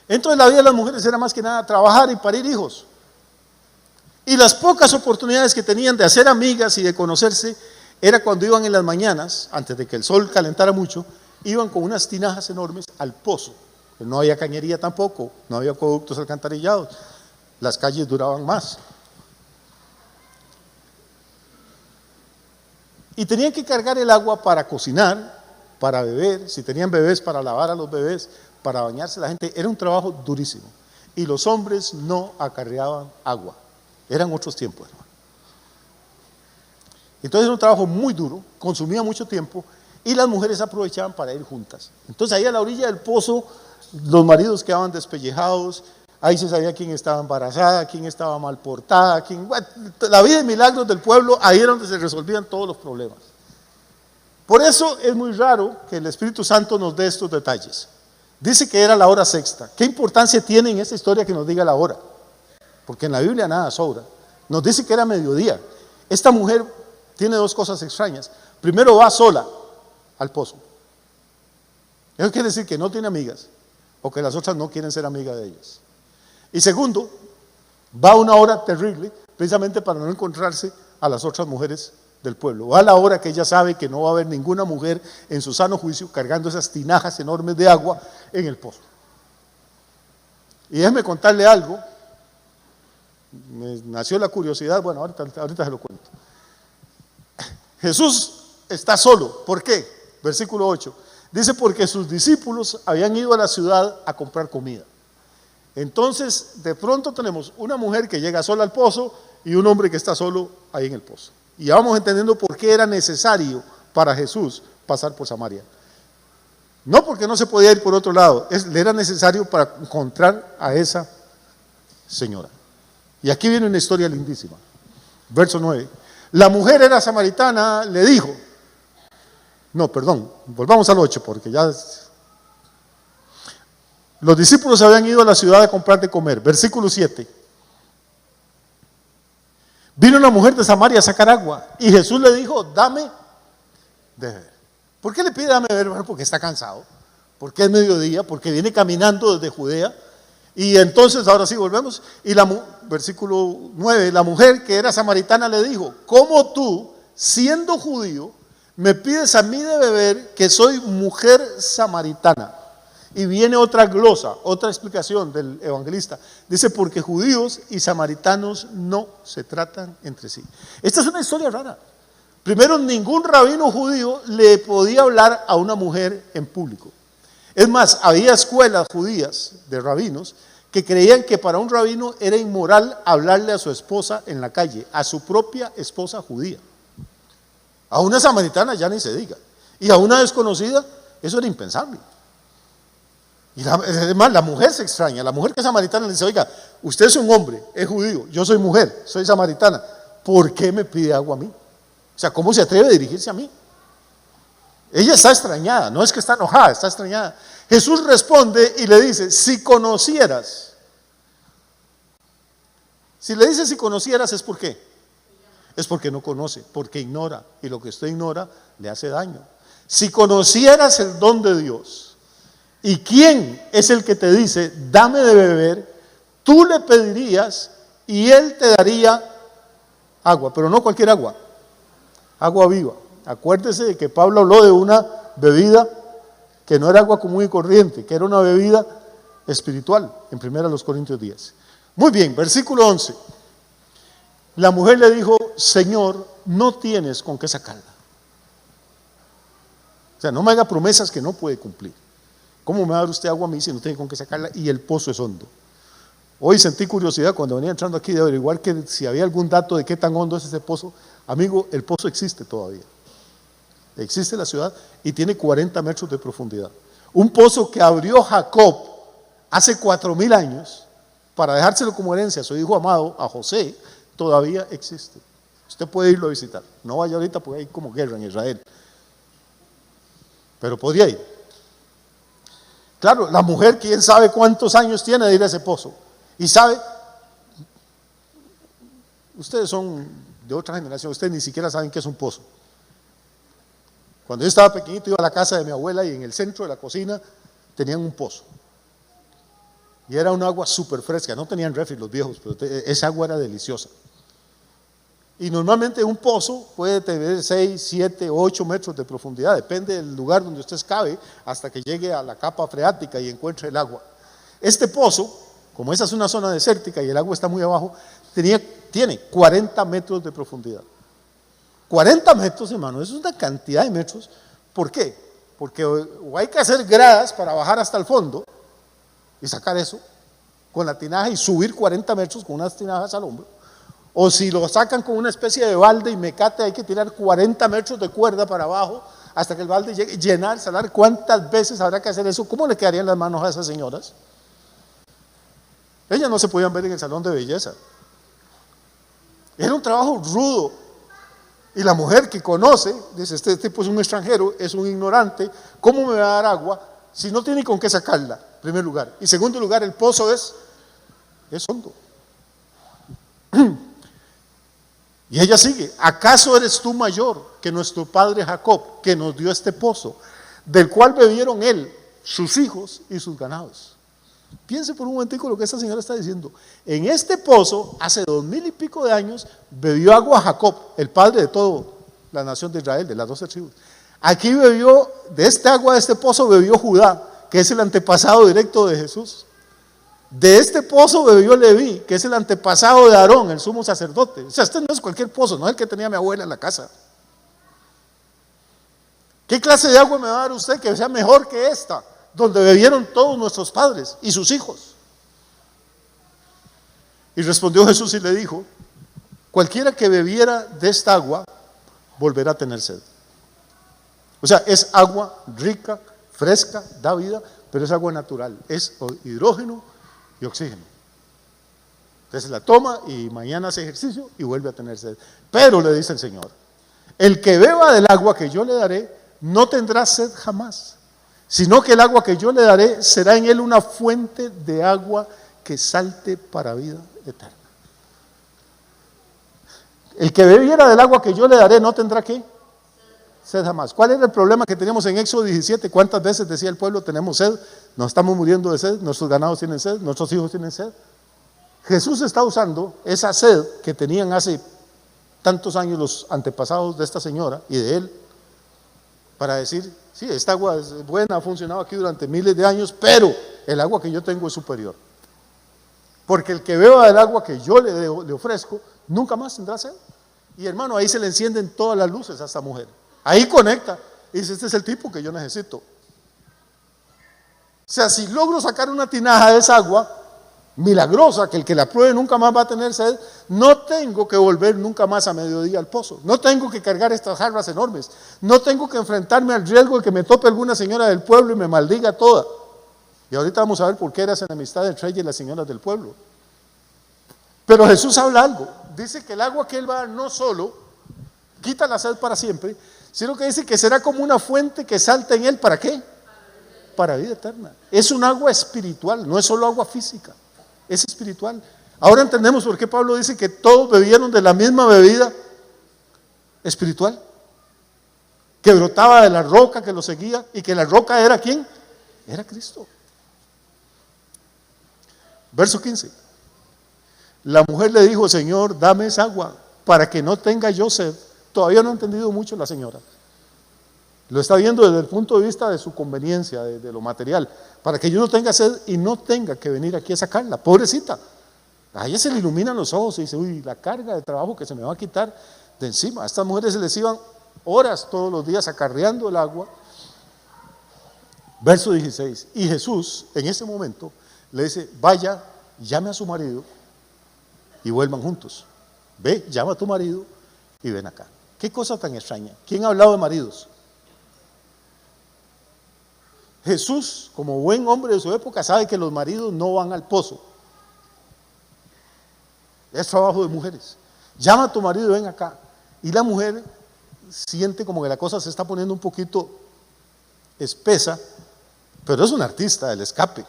Entonces la vida de las mujeres era más que nada trabajar y parir hijos. Y las pocas oportunidades que tenían de hacer amigas y de conocerse era cuando iban en las mañanas, antes de que el sol calentara mucho, iban con unas tinajas enormes al pozo. No había cañería tampoco, no había acueductos alcantarillados. Las calles duraban más. Y tenían que cargar el agua para cocinar, para beber, si tenían bebés, para lavar a los bebés, para bañarse la gente. Era un trabajo durísimo. Y los hombres no acarreaban agua. Eran otros tiempos, hermano. Entonces era un trabajo muy duro, consumía mucho tiempo y las mujeres aprovechaban para ir juntas. Entonces ahí a la orilla del pozo los maridos quedaban despellejados. Ahí se sabía quién estaba embarazada, quién estaba mal portada, la vida de milagros del pueblo, ahí era donde se resolvían todos los problemas. Por eso es muy raro que el Espíritu Santo nos dé estos detalles. Dice que era la hora sexta. ¿Qué importancia tiene en esta historia que nos diga la hora? Porque en la Biblia nada sobra. Nos dice que era mediodía. Esta mujer tiene dos cosas extrañas. Primero, va sola al pozo. Eso quiere decir que no tiene amigas, o que las otras no quieren ser amigas de ellas. Y segundo, va a una hora terrible, precisamente para no encontrarse a las otras mujeres del pueblo. Va a la hora que ella sabe que no va a haber ninguna mujer en su sano juicio cargando esas tinajas enormes de agua en el pozo. Y déjeme contarle algo. Me nació la curiosidad, bueno, ahorita se lo cuento. Jesús está solo. ¿Por qué? Versículo 8. Dice, porque sus discípulos habían ido a la ciudad a comprar comida. Entonces, de pronto tenemos una mujer que llega sola al pozo y un hombre que está solo ahí en el pozo. Y ya vamos entendiendo por qué era necesario para Jesús pasar por Samaria. No porque no se podía ir por otro lado, le era necesario para encontrar a esa señora. Y aquí viene una historia lindísima. Verso 9. La mujer era samaritana, le dijo, no, perdón, volvamos al 8 porque ya... Los discípulos habían ido a la ciudad a comprar de comer. Versículo 7. Vino una mujer de Samaria a sacar agua y Jesús le dijo, dame de beber. ¿Por qué le pide dame de beber? Bueno, porque está cansado, porque es mediodía, porque viene caminando desde Judea. Y entonces, ahora sí, volvemos. Y versículo 9, la mujer que era samaritana le dijo, ¿cómo tú, siendo judío, me pides a mí de beber que soy mujer samaritana? Y viene otra glosa, otra explicación del evangelista. Dice, porque judíos y samaritanos no se tratan entre sí. Esta es una historia rara. Primero, ningún rabino judío le podía hablar a una mujer en público. Es más, había escuelas judías de rabinos que creían que para un rabino era inmoral hablarle a su esposa en la calle, a su propia esposa judía. A una samaritana ya ni se diga. Y a una desconocida, eso era impensable. Y además la mujer se extraña, la mujer que es samaritana le dice, oiga, usted es un hombre, es judío, yo soy mujer, soy samaritana, ¿por qué me pide agua a mí? O sea, ¿cómo se atreve a dirigirse a mí? Ella está extrañada, no es que está enojada, está extrañada. Jesús responde y le dice, si conocieras, si le dice si conocieras es ¿por qué? Es porque no conoce, porque ignora, y lo que usted ignora le hace daño. Si conocieras el don de Dios, ¿y quién es el que te dice, dame de beber? Tú le pedirías y él te daría agua, pero no cualquier agua, agua viva. Acuérdese de que Pablo habló de una bebida que no era agua común y corriente, que era una bebida espiritual, en 1 Corintios 10. Muy bien, versículo 11. La mujer le dijo, Señor, no tienes con qué sacarla. O sea, no me haga promesas que no puede cumplir. ¿Cómo me va a dar usted agua a mí si no tiene con qué sacarla y el pozo es hondo? Hoy sentí curiosidad cuando venía entrando aquí de averiguar que si había algún dato de qué tan hondo es ese pozo. Amigo, el pozo existe todavía. Existe en la ciudad y tiene 40 metros de profundidad. Un pozo que abrió Jacob hace 4000 años para dejárselo como herencia a su hijo amado, a José, todavía existe. Usted puede irlo a visitar. No vaya ahorita porque hay como guerra en Israel. Pero podría ir. Claro, la mujer, quién sabe cuántos años tiene de ir a ese pozo. Y sabe, ustedes son de otra generación, ustedes ni siquiera saben qué es un pozo. Cuando yo estaba pequeñito iba a la casa de mi abuela y en el centro de la cocina tenían un pozo. Y era un agua súper fresca, no tenían refri los viejos, pero esa agua era deliciosa. Y normalmente un pozo puede tener 6, 7, 8 metros de profundidad, depende del lugar donde usted excave hasta que llegue a la capa freática y encuentre el agua. Este pozo, como esa es una zona desértica y el agua está muy abajo, tiene 40 metros de profundidad. 40 metros, hermano, eso es una cantidad de metros. ¿Por qué? Porque o hay que hacer gradas para bajar hasta el fondo y sacar eso con la tinaja y subir 40 metros con unas tinajas al hombro. O si lo sacan con una especie de balde y mecate, hay que tirar 40 metros de cuerda para abajo hasta que el balde llegue, llenar, salar. ¿Cuántas veces habrá que hacer eso? ¿Cómo le quedarían las manos a esas señoras? Ellas no se podían ver en el salón de belleza. Era un trabajo rudo. Y la mujer que conoce, dice, este tipo es un extranjero, es un ignorante, ¿cómo me va a dar agua? si no tiene con qué sacarla? En primer lugar. Y segundo lugar, el pozo es hondo. Y ella sigue: ¿acaso eres tú mayor que nuestro padre Jacob, que nos dio este pozo, del cual bebieron él, sus hijos y sus ganados? Piense por un momentico lo que esta señora está diciendo. En este pozo, hace 2000 y pico de años, bebió agua Jacob, el padre de toda la nación de Israel, de las 12 tribus. Aquí bebió, de este agua, de este pozo, bebió Judá, que es el antepasado directo de Jesús. De este pozo bebió Leví, que es el antepasado de Aarón, el sumo sacerdote. O sea, este no es cualquier pozo, no es el que tenía mi abuela en la casa. ¿Qué clase de agua me va a dar usted que sea mejor que esta, donde bebieron todos nuestros padres y sus hijos? Y respondió Jesús y le dijo: cualquiera que bebiera de esta agua volverá a tener sed. O sea, es agua rica, fresca, da vida, pero es agua natural, es hidrógeno y oxígeno. Entonces la toma y mañana hace ejercicio y vuelve a tener sed. Pero le dice el Señor: el que beba del agua que yo le daré no tendrá sed jamás, sino que el agua que yo le daré será en él una fuente de agua que salte para vida eterna. El que bebiera del agua que yo le daré no tendrá ¿qué? Sed jamás. ¿Cuál era el problema que teníamos en Éxodo 17? ¿Cuántas veces decía el pueblo: tenemos sed, nos estamos muriendo de sed, nuestros ganados tienen sed, nuestros hijos tienen sed? Jesús está usando esa sed que tenían hace tantos años los antepasados de esta señora y de él, para decir: sí, esta agua es buena, ha funcionado aquí durante miles de años, pero el agua que yo tengo es superior. Porque el que beba del agua que yo le ofrezco, nunca más tendrá sed. Y hermano, ahí se le encienden todas las luces a esta mujer. Ahí conecta y dice: este es el tipo que yo necesito. O sea, si logro sacar una tinaja de esa agua milagrosa, que el que la pruebe nunca más va a tener sed, no tengo que volver nunca más a mediodía al pozo, no tengo que cargar estas jarras enormes, no tengo que enfrentarme al riesgo de que me tope alguna señora del pueblo y me maldiga toda. Y ahorita vamos a ver por qué era esa enemistad entre ella y las señoras del pueblo. Pero Jesús habla algo, dice que el agua que él va a dar no solo quita la sed para siempre, sino que dice que será como una fuente que salta en él. ¿Para qué? Para vida eterna. Es un agua espiritual, no es solo agua física, es espiritual. Ahora entendemos por qué Pablo dice que todos bebieron de la misma bebida espiritual, que brotaba de la roca que lo seguía, y que la roca era ¿quién? Era Cristo. Verso 15. La mujer le dijo: Señor, dame esa agua para que no tenga yo sed. Todavía no ha entendido mucho la señora. Lo está viendo desde el punto de vista de su conveniencia, de lo material, para que yo no tenga sed y no tenga que venir aquí a sacarla. Pobrecita. A ella se le iluminan los ojos y dice: uy, la carga de trabajo que se me va a quitar de encima. A estas mujeres se les iban horas todos los días acarreando el agua. Verso 16. Y Jesús en ese momento le dice: vaya, llame a su marido y vuelvan juntos. Ve, llama a tu marido y ven acá. Qué cosa tan extraña. ¿Quién ha hablado de maridos? Jesús, como buen hombre de su época, sabe que los maridos no van al pozo. Es trabajo de mujeres. Llama a tu marido y ven acá. Y la mujer siente como que la cosa se está poniendo un poquito espesa, pero es un artista del escape.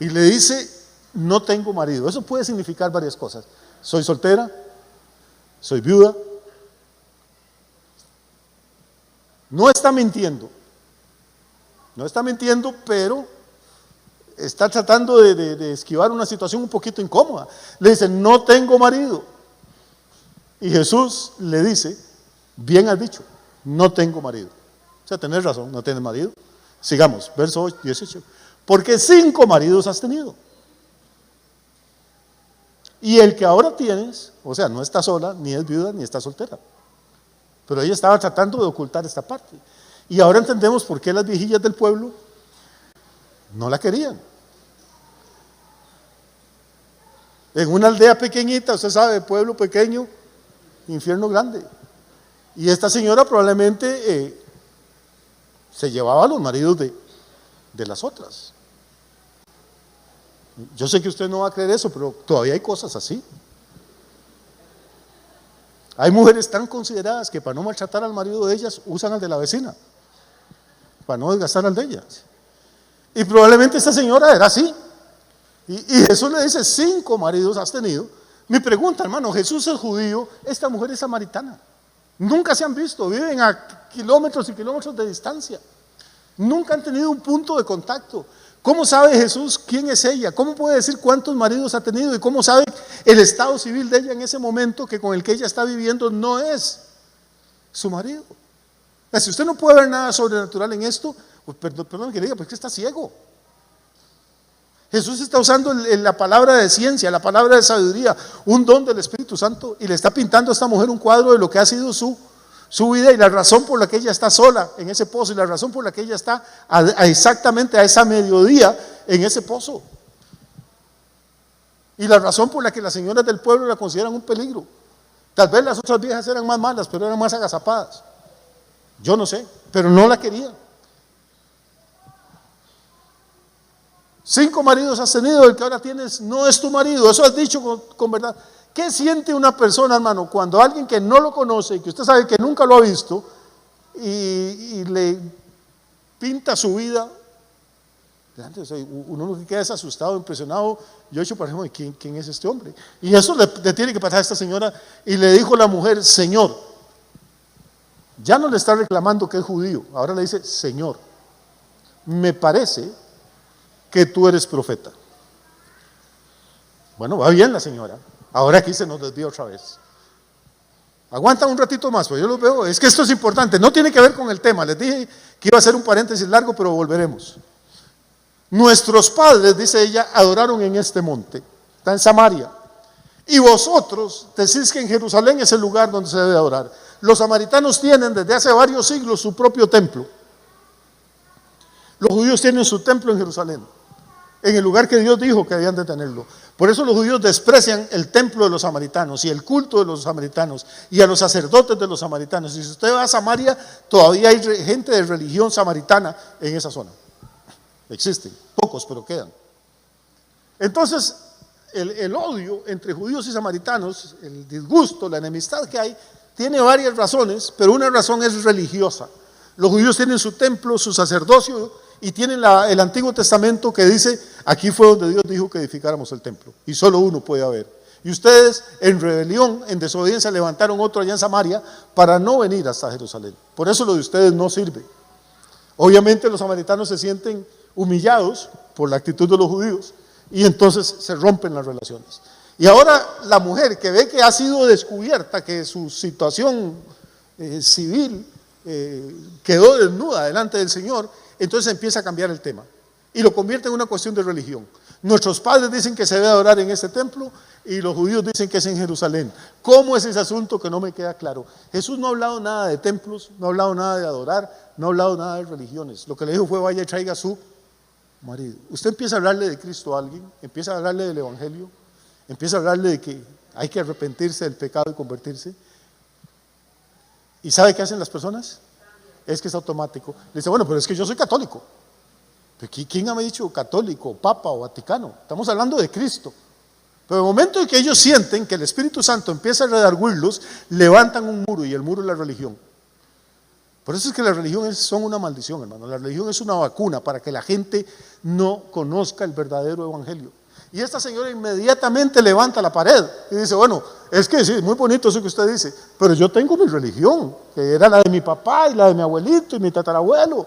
Y le dice: no tengo marido. Eso puede significar varias cosas. Soy soltera, soy viuda. No está mintiendo. No está mintiendo, pero está tratando de esquivar una situación un poquito incómoda. Le dice: no tengo marido. Y Jesús le dice: bien has dicho, no tengo marido. O sea, tenés razón, no tienes marido. Sigamos, verso 18. Porque 5 maridos has tenido. Y el que ahora tienes, o sea, no está sola, ni es viuda, ni está soltera. Pero ella estaba tratando de ocultar esta parte. Y ahora entendemos por qué las viejillas del pueblo no la querían. En una aldea pequeñita, usted sabe, pueblo pequeño, infierno grande. Y esta señora probablemente se llevaba a los maridos de las otras. Yo sé que usted no va a creer eso, pero todavía hay cosas así. Hay mujeres tan consideradas que para no maltratar al marido de ellas usan al de la vecina, para no desgastar al de ellas. Y probablemente esta señora era así. Y Jesús le dice, 5 maridos has tenido. Mi pregunta, hermano, Jesús es judío, esta mujer es samaritana. Nunca se han visto, viven a kilómetros y kilómetros de distancia. Nunca han tenido un punto de contacto. ¿Cómo sabe Jesús quién es ella? ¿Cómo puede decir cuántos maridos ha tenido? ¿Y cómo sabe el estado civil de ella en ese momento que con el que ella está viviendo no es su marido? Si usted no puede ver nada sobrenatural en esto, pues perdón que le diga, pues que está ciego. Jesús está usando la palabra de ciencia, la palabra de sabiduría, un don del Espíritu Santo, y le está pintando a esta mujer un cuadro de lo que ha sido su vida y la razón por la que ella está sola en ese pozo y la razón por la que ella está exactamente a esa mediodía en ese pozo. Y la razón por la que las señoras del pueblo la consideran un peligro. Tal vez las otras viejas eran más malas, pero eran más agazapadas. Yo no sé, pero no la querían. 5 maridos has tenido, el que ahora tienes no es tu marido. Eso has dicho con verdad. ¿Qué siente una persona, hermano, cuando alguien que no lo conoce y que usted sabe que nunca lo ha visto y le pinta su vida? Uno lo que queda es asustado, impresionado. Yo he hecho, por ejemplo, ¿quién es este hombre? Y eso le tiene que pasar a esta señora. Y le dijo la mujer, Señor. Ya no le está reclamando que es judío, ahora le dice, Señor, me parece que tú eres profeta. Bueno, va bien la señora. Ahora aquí se nos desvía otra vez. Aguanta un ratito más, pues yo lo veo. Es que esto es importante, no tiene que ver con el tema. Les dije que iba a ser un paréntesis largo, pero volveremos. Nuestros padres, dice ella, adoraron en este monte. Está en Samaria. Y vosotros decís que en Jerusalén es el lugar donde se debe adorar. Los samaritanos tienen desde hace varios siglos su propio templo. Los judíos tienen su templo en Jerusalén, en el lugar que Dios dijo que debían de tenerlo. Por eso los judíos desprecian el templo de los samaritanos y el culto de los samaritanos y a los sacerdotes de los samaritanos. Y si usted va a Samaria, todavía hay gente de religión samaritana en esa zona. Existen, pocos, pero quedan. Entonces, el odio entre judíos y samaritanos, el disgusto, la enemistad que hay, tiene varias razones, pero una razón es religiosa. Los judíos tienen su templo, su sacerdocio, y tienen el Antiguo Testamento que dice, aquí fue donde Dios dijo que edificáramos el templo, y solo uno puede haber. Y ustedes en rebelión, en desobediencia, levantaron otro allá en Samaria para no venir hasta Jerusalén. Por eso lo de ustedes no sirve. Obviamente los samaritanos se sienten humillados por la actitud de los judíos, y entonces se rompen las relaciones. Y ahora la mujer que ve que ha sido descubierta, que su situación civil quedó desnuda delante del Señor, entonces empieza a cambiar el tema y lo convierte en una cuestión de religión. Nuestros padres dicen que se debe adorar en este templo y los judíos dicen que es en Jerusalén. ¿Cómo es ese asunto que no me queda claro? Jesús no ha hablado nada de templos, no ha hablado nada de adorar, no ha hablado nada de religiones. Lo que le dijo fue vaya y traiga a su marido. Usted empieza a hablarle de Cristo a alguien, empieza a hablarle del Evangelio, empieza a hablarle de que hay que arrepentirse del pecado y convertirse. ¿Y sabe qué hacen las personas? Es que es automático. Le dice, bueno, pero es que yo soy católico. ¿Quién me ha dicho católico, papa o vaticano? Estamos hablando de Cristo. Pero en el momento en que ellos sienten que el Espíritu Santo empieza a redarguirlos, levantan un muro, y el muro es la religión. Por eso es que las religiones son una maldición, hermano. La religión es una vacuna para que la gente no conozca el verdadero evangelio. Y esta señora inmediatamente levanta la pared y dice, bueno, es que sí, muy bonito eso que usted dice, pero yo tengo mi religión, que era la de mi papá y la de mi abuelito y mi tatarabuelo.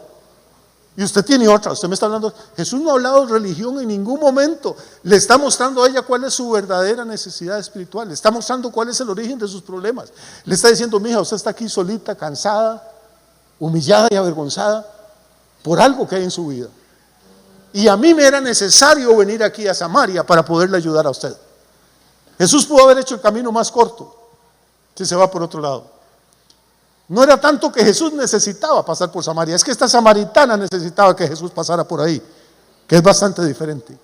Y usted tiene otra, usted me está hablando. Jesús no ha hablado de religión en ningún momento. Le está mostrando a ella cuál es su verdadera necesidad espiritual. Le está mostrando cuál es el origen de sus problemas. Le está diciendo, mija, usted está aquí solita, cansada, humillada y avergonzada por algo que hay en su vida. Y a mí me era necesario venir aquí a Samaria para poderle ayudar a usted. Jesús pudo haber hecho el camino más corto si se va por otro lado. No era tanto que Jesús necesitaba pasar por Samaria, es que esta samaritana necesitaba que Jesús pasara por ahí, que es bastante diferente.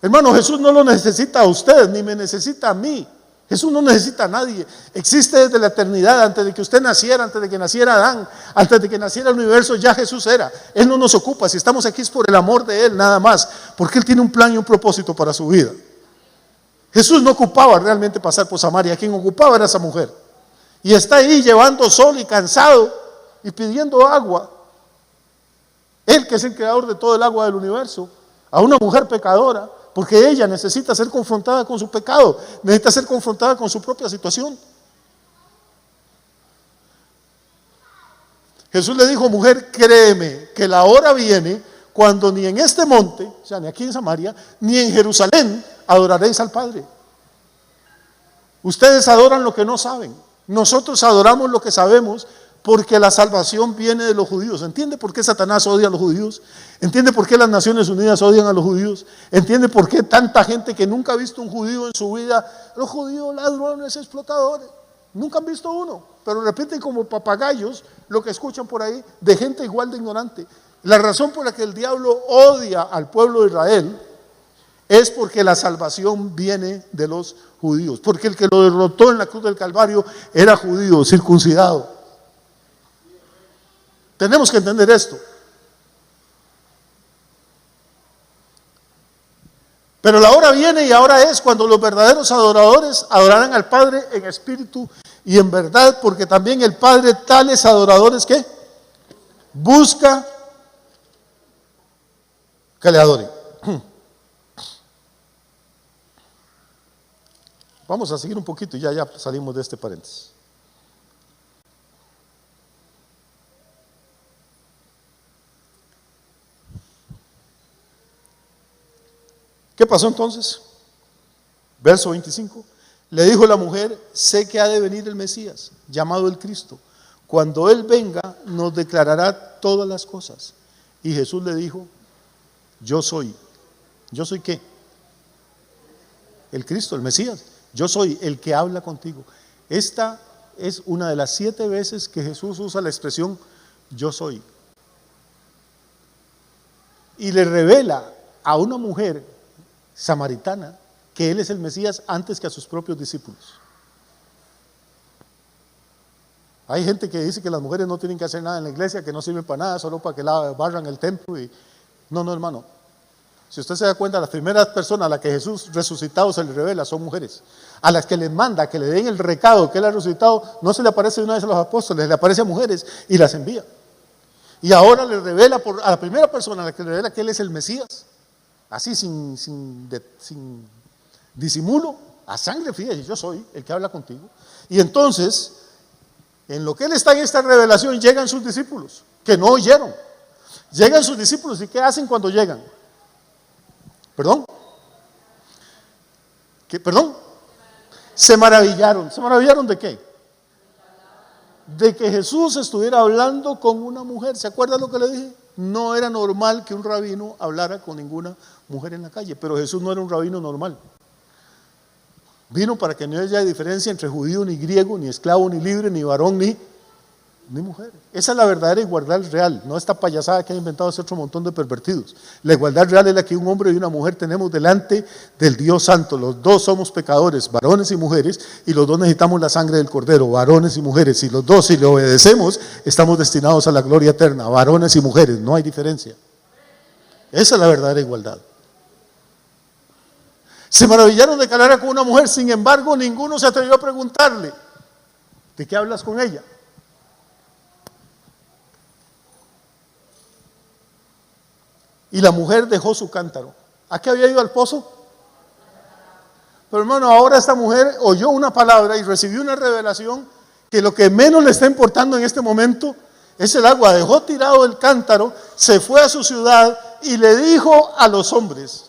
Hermano, Jesús no lo necesita a usted, ni me necesita a mí. Jesús no necesita a nadie. Existe desde la eternidad, antes de que usted naciera, antes de que naciera Adán, antes de que naciera el universo, ya Jesús era. Él no nos ocupa, si estamos aquí es por el amor de Él, nada más, porque Él tiene un plan y un propósito para su vida. Jesús no ocupaba realmente pasar por Samaria, quien ocupaba era esa mujer. Y está ahí llevando sol y cansado y pidiendo agua. Él que es el creador de todo el agua del universo, a una mujer pecadora, porque ella necesita ser confrontada con su pecado, necesita ser confrontada con su propia situación. Jesús le dijo: mujer, créeme que la hora viene cuando ni en este monte, o sea, ni aquí en Samaria, ni en Jerusalén, adoraréis al Padre. Ustedes adoran lo que no saben, nosotros adoramos lo que sabemos, porque la salvación viene de los judíos. ¿Entiende por qué Satanás odia a los judíos? ¿Entiende por qué las Naciones Unidas odian a los judíos? ¿Entiende por qué tanta gente que nunca ha visto un judío en su vida? Los judíos ladrones, explotadores, nunca han visto uno, pero repiten como papagayos lo que escuchan por ahí de gente igual de ignorante. La razón por la que el diablo odia al pueblo de Israel es porque la salvación viene de los judíos, porque el que lo derrotó en la cruz del Calvario era judío, circuncidado. Tenemos que entender esto. Pero la hora viene y ahora es cuando los verdaderos adoradores adorarán al Padre en espíritu y en verdad, porque también el Padre tales adoradores que busca que le adoren. Vamos a seguir un poquito y ya salimos de este paréntesis. ¿Qué pasó entonces? Verso 25. Le dijo la mujer: sé que ha de venir el Mesías, llamado el Cristo. Cuando Él venga, nos declarará todas las cosas. Y Jesús le dijo: yo soy. ¿Yo soy qué? El Cristo, el Mesías. Yo soy el que habla contigo. Esta es una de las 7 veces que Jesús usa la expresión yo soy. Y le revela a una mujer samaritana que Él es el Mesías antes que a sus propios discípulos. Hay gente que dice que las mujeres no tienen que hacer nada en la iglesia, que no sirven para nada, solo para que barran el templo. No, hermano. Si usted se da cuenta, las primeras personas a las que Jesús resucitado se le revela son mujeres. A las que les manda que le den el recado que Él ha resucitado, no se le aparece de una vez a los apóstoles, le aparece a mujeres y las envía. Y ahora le revela a la primera persona a la que le revela que Él es el Mesías, así sin disimulo, a sangre fría, y yo soy el que habla contigo. Y entonces, en lo que Él está en esta revelación, llegan sus discípulos, que no oyeron. Llegan sus discípulos, ¿y qué hacen cuando llegan? ¿Perdón? ¿Qué? ¿Perdón? Se maravillaron. ¿Se maravillaron de qué? De que Jesús estuviera hablando con una mujer. ¿Se acuerdan lo que le dije? No era normal que un rabino hablara con ninguna mujer en la calle, pero Jesús no era un rabino normal. Vino para que no haya diferencia entre judío ni griego, ni esclavo ni libre, ni varón ni mujer. Esa es la verdadera igualdad real, no esta payasada que ha inventado ese otro montón de pervertidos. La igualdad real es la que un hombre y una mujer tenemos delante del Dios Santo. Los dos somos pecadores, varones y mujeres, y los dos necesitamos la sangre del Cordero, varones y mujeres. Y los dos, si le obedecemos, estamos destinados a la gloria eterna, varones y mujeres, no hay diferencia. Esa es la verdadera igualdad. Se maravillaron de que hablara con una mujer, sin embargo, ninguno se atrevió a preguntarle: ¿de qué hablas con ella? Y la mujer dejó su cántaro. ¿A qué había ido al pozo? Pero hermano, ahora esta mujer oyó una palabra y recibió una revelación que lo que menos le está importando en este momento es el agua. Dejó tirado el cántaro, se fue a su ciudad y le dijo a los hombres,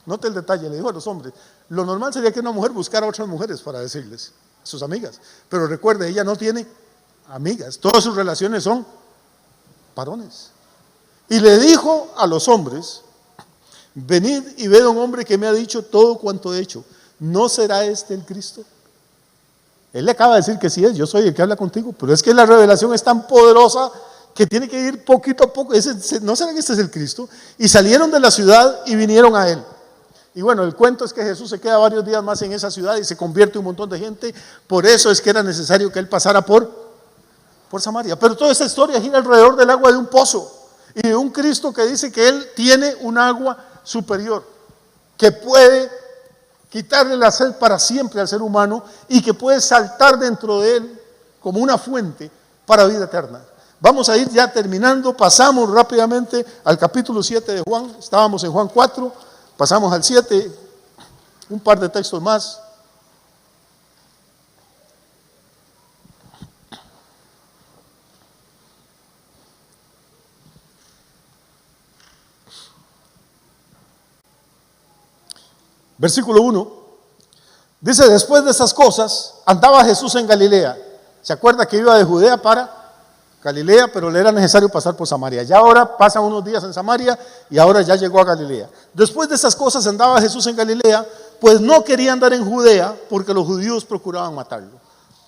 note el detalle, le dijo a los hombres, lo normal sería que una mujer buscara a otras mujeres para decirles, sus amigas, pero recuerde, ella no tiene amigas, todas sus relaciones son varones. Y le dijo a los hombres: venid y ved a un hombre que me ha dicho todo cuanto he hecho. ¿No será este el Cristo? Él le acaba de decir que sí es, yo soy el que habla contigo, pero es que la revelación es tan poderosa que tiene que ir poquito a poco. ¿No será que este es el Cristo? Y salieron de la ciudad y vinieron a Él. Y bueno, el cuento es que Jesús se queda varios días más en esa ciudad y se convierte un montón de gente. Por eso es que era necesario que Él pasara por Samaria. Pero toda esta historia gira alrededor del agua de un pozo y de un Cristo que dice que Él tiene un agua superior, que puede quitarle la sed para siempre al ser humano y que puede saltar dentro de Él como una fuente para vida eterna. Vamos a ir ya terminando, pasamos rápidamente al capítulo 7 de Juan, estábamos en Juan 4, pasamos al 7, un par de textos más. Versículo 1, dice: después de estas cosas, andaba Jesús en Galilea. ¿Se acuerda que iba de Judea para Galilea, pero le era necesario pasar por Samaria? Ya ahora pasan unos días en Samaria y ahora ya llegó a Galilea. Después de estas cosas andaba Jesús en Galilea, pues no quería andar en Judea porque los judíos procuraban matarlo.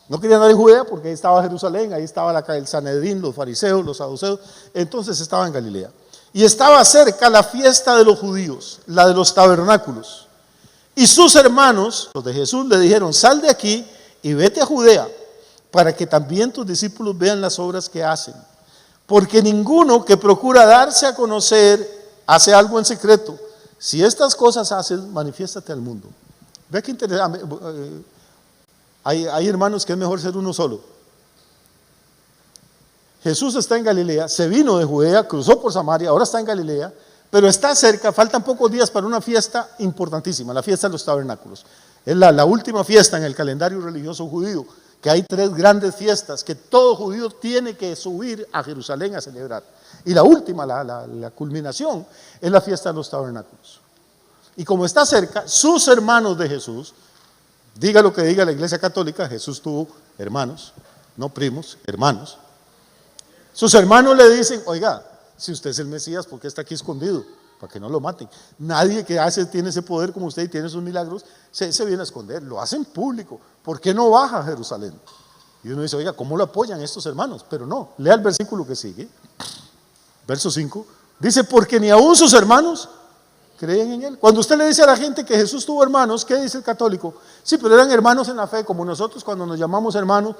No quería andar en Judea porque ahí estaba Jerusalén, ahí estaba el Sanedrín, los fariseos, los saduceos. Entonces estaba en Galilea. Y estaba cerca la fiesta de los judíos, la de los tabernáculos. Y sus hermanos, los de Jesús, le dijeron: sal de aquí y vete a Judea, para que también tus discípulos vean las obras que hacen. Porque ninguno que procura darse a conocer hace algo en secreto. Si estas cosas haces, manifiéstate al mundo. Ve qué interesante. Hay hermanos que es mejor ser uno solo. Jesús está en Galilea, se vino de Judea, cruzó por Samaria, ahora está en Galilea, pero está cerca, faltan pocos días para una fiesta importantísima, la fiesta de los tabernáculos. Es la última fiesta en el calendario religioso judío, que hay 3 grandes fiestas que todo judío tiene que subir a Jerusalén a celebrar. Y la última, la culminación, es la fiesta de los tabernáculos. Y como está cerca, sus hermanos de Jesús, diga lo que diga la Iglesia Católica, Jesús tuvo hermanos, no primos, hermanos. Sus hermanos le dicen: oiga, si usted es el Mesías, ¿por qué está aquí escondido? Para que no lo maten. Nadie que tiene ese poder como usted y tiene sus milagros, se viene a esconder, lo hacen público. ¿Por qué no baja a Jerusalén? Y uno dice: oiga, ¿cómo lo apoyan estos hermanos? Pero no, lea el versículo que sigue, verso 5, dice: porque ni aún sus hermanos creen en él. Cuando usted le dice a la gente que Jesús tuvo hermanos, ¿qué dice el católico? Sí, pero eran hermanos en la fe, como nosotros cuando nos llamamos hermanos.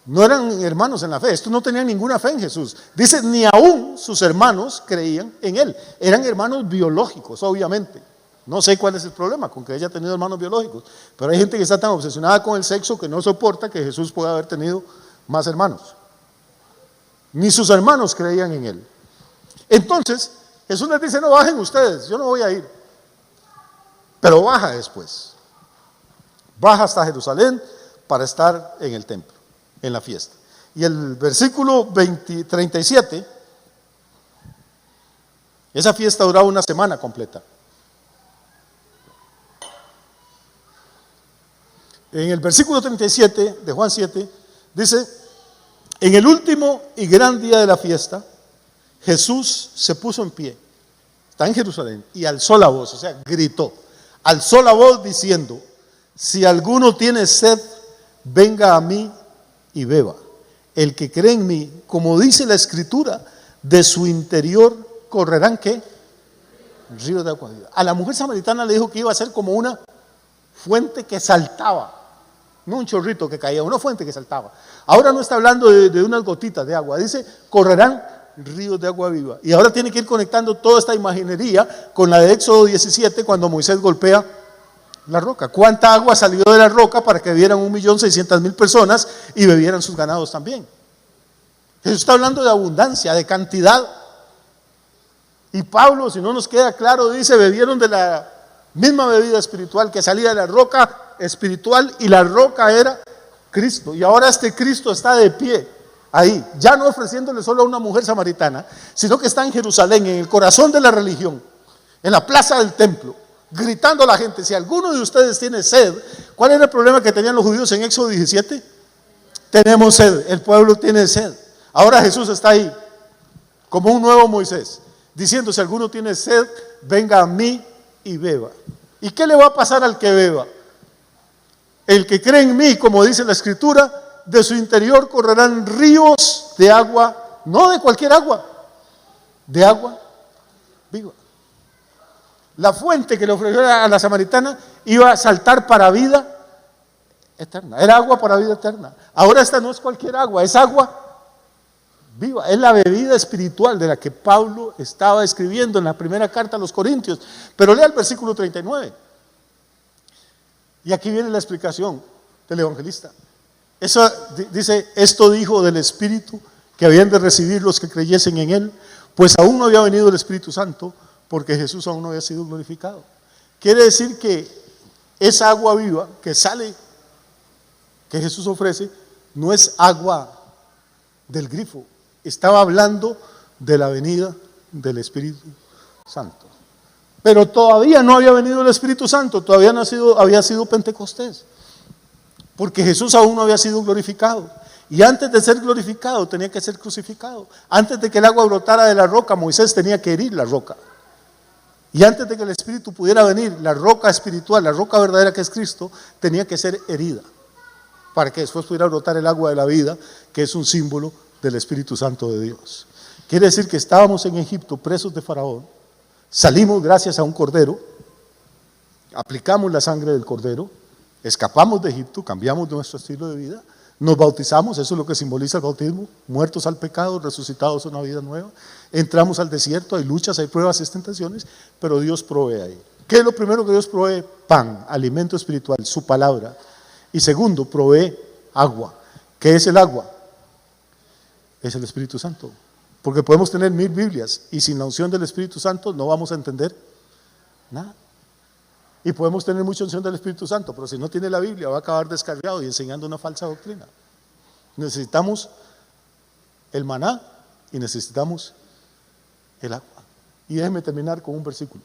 No eran hermanos en la fe, estos no tenían ninguna fe en Jesús. Dice: ni aún sus hermanos creían en él. Eran hermanos biológicos, obviamente. No sé cuál es el problema con que haya tenido hermanos biológicos, pero hay gente que está tan obsesionada con el sexo que no soporta que Jesús pueda haber tenido más hermanos. Ni sus hermanos creían en él. Entonces Jesús les dice: no bajen ustedes, yo no voy a ir. Pero baja después. Baja hasta Jerusalén para estar en el templo, en la fiesta. Y el versículo 37, esa fiesta duraba una semana completa. En el versículo 37 de Juan 7 dice: en el último y gran día de la fiesta, Jesús se puso en pie, está en Jerusalén, y alzó la voz, o sea, gritó, alzó la voz diciendo: si alguno tiene sed, venga a mí y beba. El que cree en mí, como dice la Escritura, de su interior correrán ¿qué? Ríos de agua viva. A la mujer samaritana le dijo que iba a ser como una fuente que saltaba, no un chorrito que caía, una fuente que saltaba. Ahora no está hablando de unas gotitas de agua, dice correrán ríos de agua viva. Y ahora tiene que ir conectando toda esta imaginería con la de Éxodo 17, cuando Moisés golpea la roca. ¿Cuánta agua salió de la roca para que vieran 1.600.000 personas y bebieran sus ganados también? Jesús está hablando de abundancia, de cantidad. Y Pablo, si no nos queda claro, dice: bebieron de la misma bebida espiritual que salía de la roca espiritual, y la roca era Cristo. Y ahora este Cristo está de pie ahí, ya no ofreciéndole solo a una mujer samaritana, sino que está en Jerusalén, en el corazón de la religión, en la plaza del templo, gritando a la gente: si alguno de ustedes tiene sed. ¿Cuál era el problema que tenían los judíos en Éxodo 17? Tenemos sed, el pueblo tiene sed. Ahora Jesús está ahí, como un nuevo Moisés, diciendo: si alguno tiene sed, venga a mí y beba. ¿Y qué le va a pasar al que beba? El que cree en mí, como dice la Escritura, de su interior correrán ríos de agua, no de cualquier agua, de agua viva. La fuente que le ofreció a la samaritana iba a saltar para vida eterna, era agua para vida eterna. Ahora esta no es cualquier agua, es agua viva, es la bebida espiritual de la que Pablo estaba escribiendo en la primera carta a los Corintios. Pero lea el versículo 39. Y aquí viene la explicación del evangelista. Eso dice: esto dijo del Espíritu que habían de recibir los que creyesen en Él, pues aún no había venido el Espíritu Santo, porque Jesús aún no había sido glorificado. Quiere decir que esa agua viva que sale, que Jesús ofrece, no es agua del grifo. Estaba hablando de la venida del Espíritu Santo. Pero todavía no había venido el Espíritu Santo, todavía no había sido Pentecostés, porque Jesús aún no había sido glorificado. Y antes de ser glorificado tenía que ser crucificado. Antes de que el agua brotara de la roca, Moisés tenía que herir la roca. Y antes de que el Espíritu pudiera venir, la roca espiritual, la roca verdadera que es Cristo, tenía que ser herida, para que después pudiera brotar el agua de la vida, que es un símbolo del Espíritu Santo de Dios. Quiere decir que estábamos en Egipto presos de Faraón, salimos gracias a un cordero, aplicamos la sangre del cordero, escapamos de Egipto, cambiamos nuestro estilo de vida, nos bautizamos, eso es lo que simboliza el bautismo, muertos al pecado, resucitados a una vida nueva, entramos al desierto, hay luchas, hay pruebas, hay tentaciones, pero Dios provee ahí. ¿Qué es lo primero que Dios provee? Pan, alimento espiritual, su palabra. Y segundo, provee agua. ¿Qué es el agua? Es el Espíritu Santo. Porque podemos tener 1000 Biblias y sin la unción del Espíritu Santo no vamos a entender nada. Y podemos tener mucha unción del Espíritu Santo, pero si no tiene la Biblia va a acabar descarriado y enseñando una falsa doctrina. Necesitamos el maná y necesitamos el agua. Y déjenme terminar con un versículo.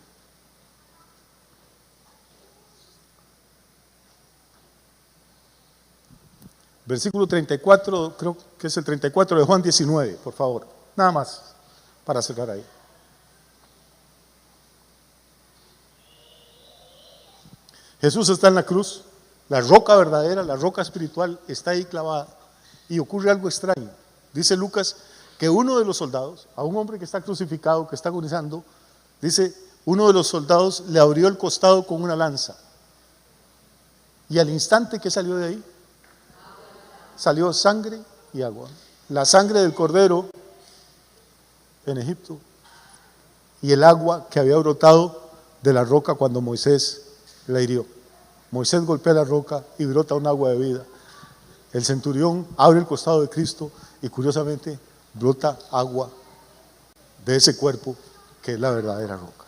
Versículo 34, creo que es el 34 de Juan 19, por favor. Nada más, para cerrar ahí. Jesús está en la cruz, la roca verdadera, la roca espiritual está ahí clavada y ocurre algo extraño. Dice Lucas que uno de los soldados, a un hombre que está crucificado, que está agonizando, dice, uno de los soldados le abrió el costado con una lanza. Y al instante que salió de ahí, salió sangre y agua. La sangre del cordero en Egipto y el agua que había brotado de la roca cuando Moisés la hirió. Moisés golpea la roca y brota un agua de vida. El centurión abre el costado de Cristo y curiosamente brota agua de ese cuerpo que es la verdadera roca.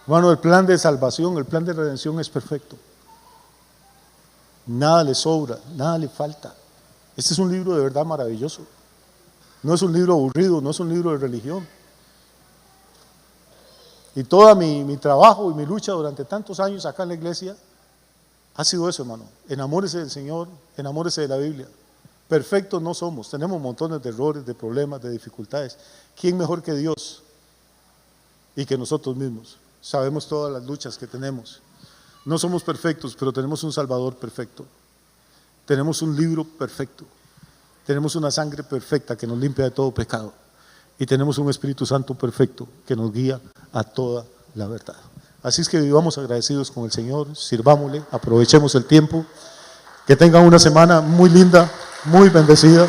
Hermano, el plan de salvación, el plan de redención es perfecto. Nada le sobra, nada le falta. Este es un libro de verdad maravilloso. No es un libro aburrido, no es un libro de religión. Y todo mi trabajo y mi lucha durante tantos años acá en la iglesia ha sido eso, hermano. Enamórese del Señor, enamórese de la Biblia. Perfectos no somos, tenemos montones de errores, de problemas, de dificultades. ¿Quién mejor que Dios y que nosotros mismos? Sabemos todas las luchas que tenemos. No somos perfectos, pero tenemos un Salvador perfecto. Tenemos un libro perfecto. Tenemos una sangre perfecta que nos limpia de todo pecado. Y tenemos un Espíritu Santo perfecto que nos guía a toda la verdad. Así es que vivamos agradecidos con el Señor, sirvámosle, aprovechemos el tiempo. Que tengan una semana muy linda, muy bendecida.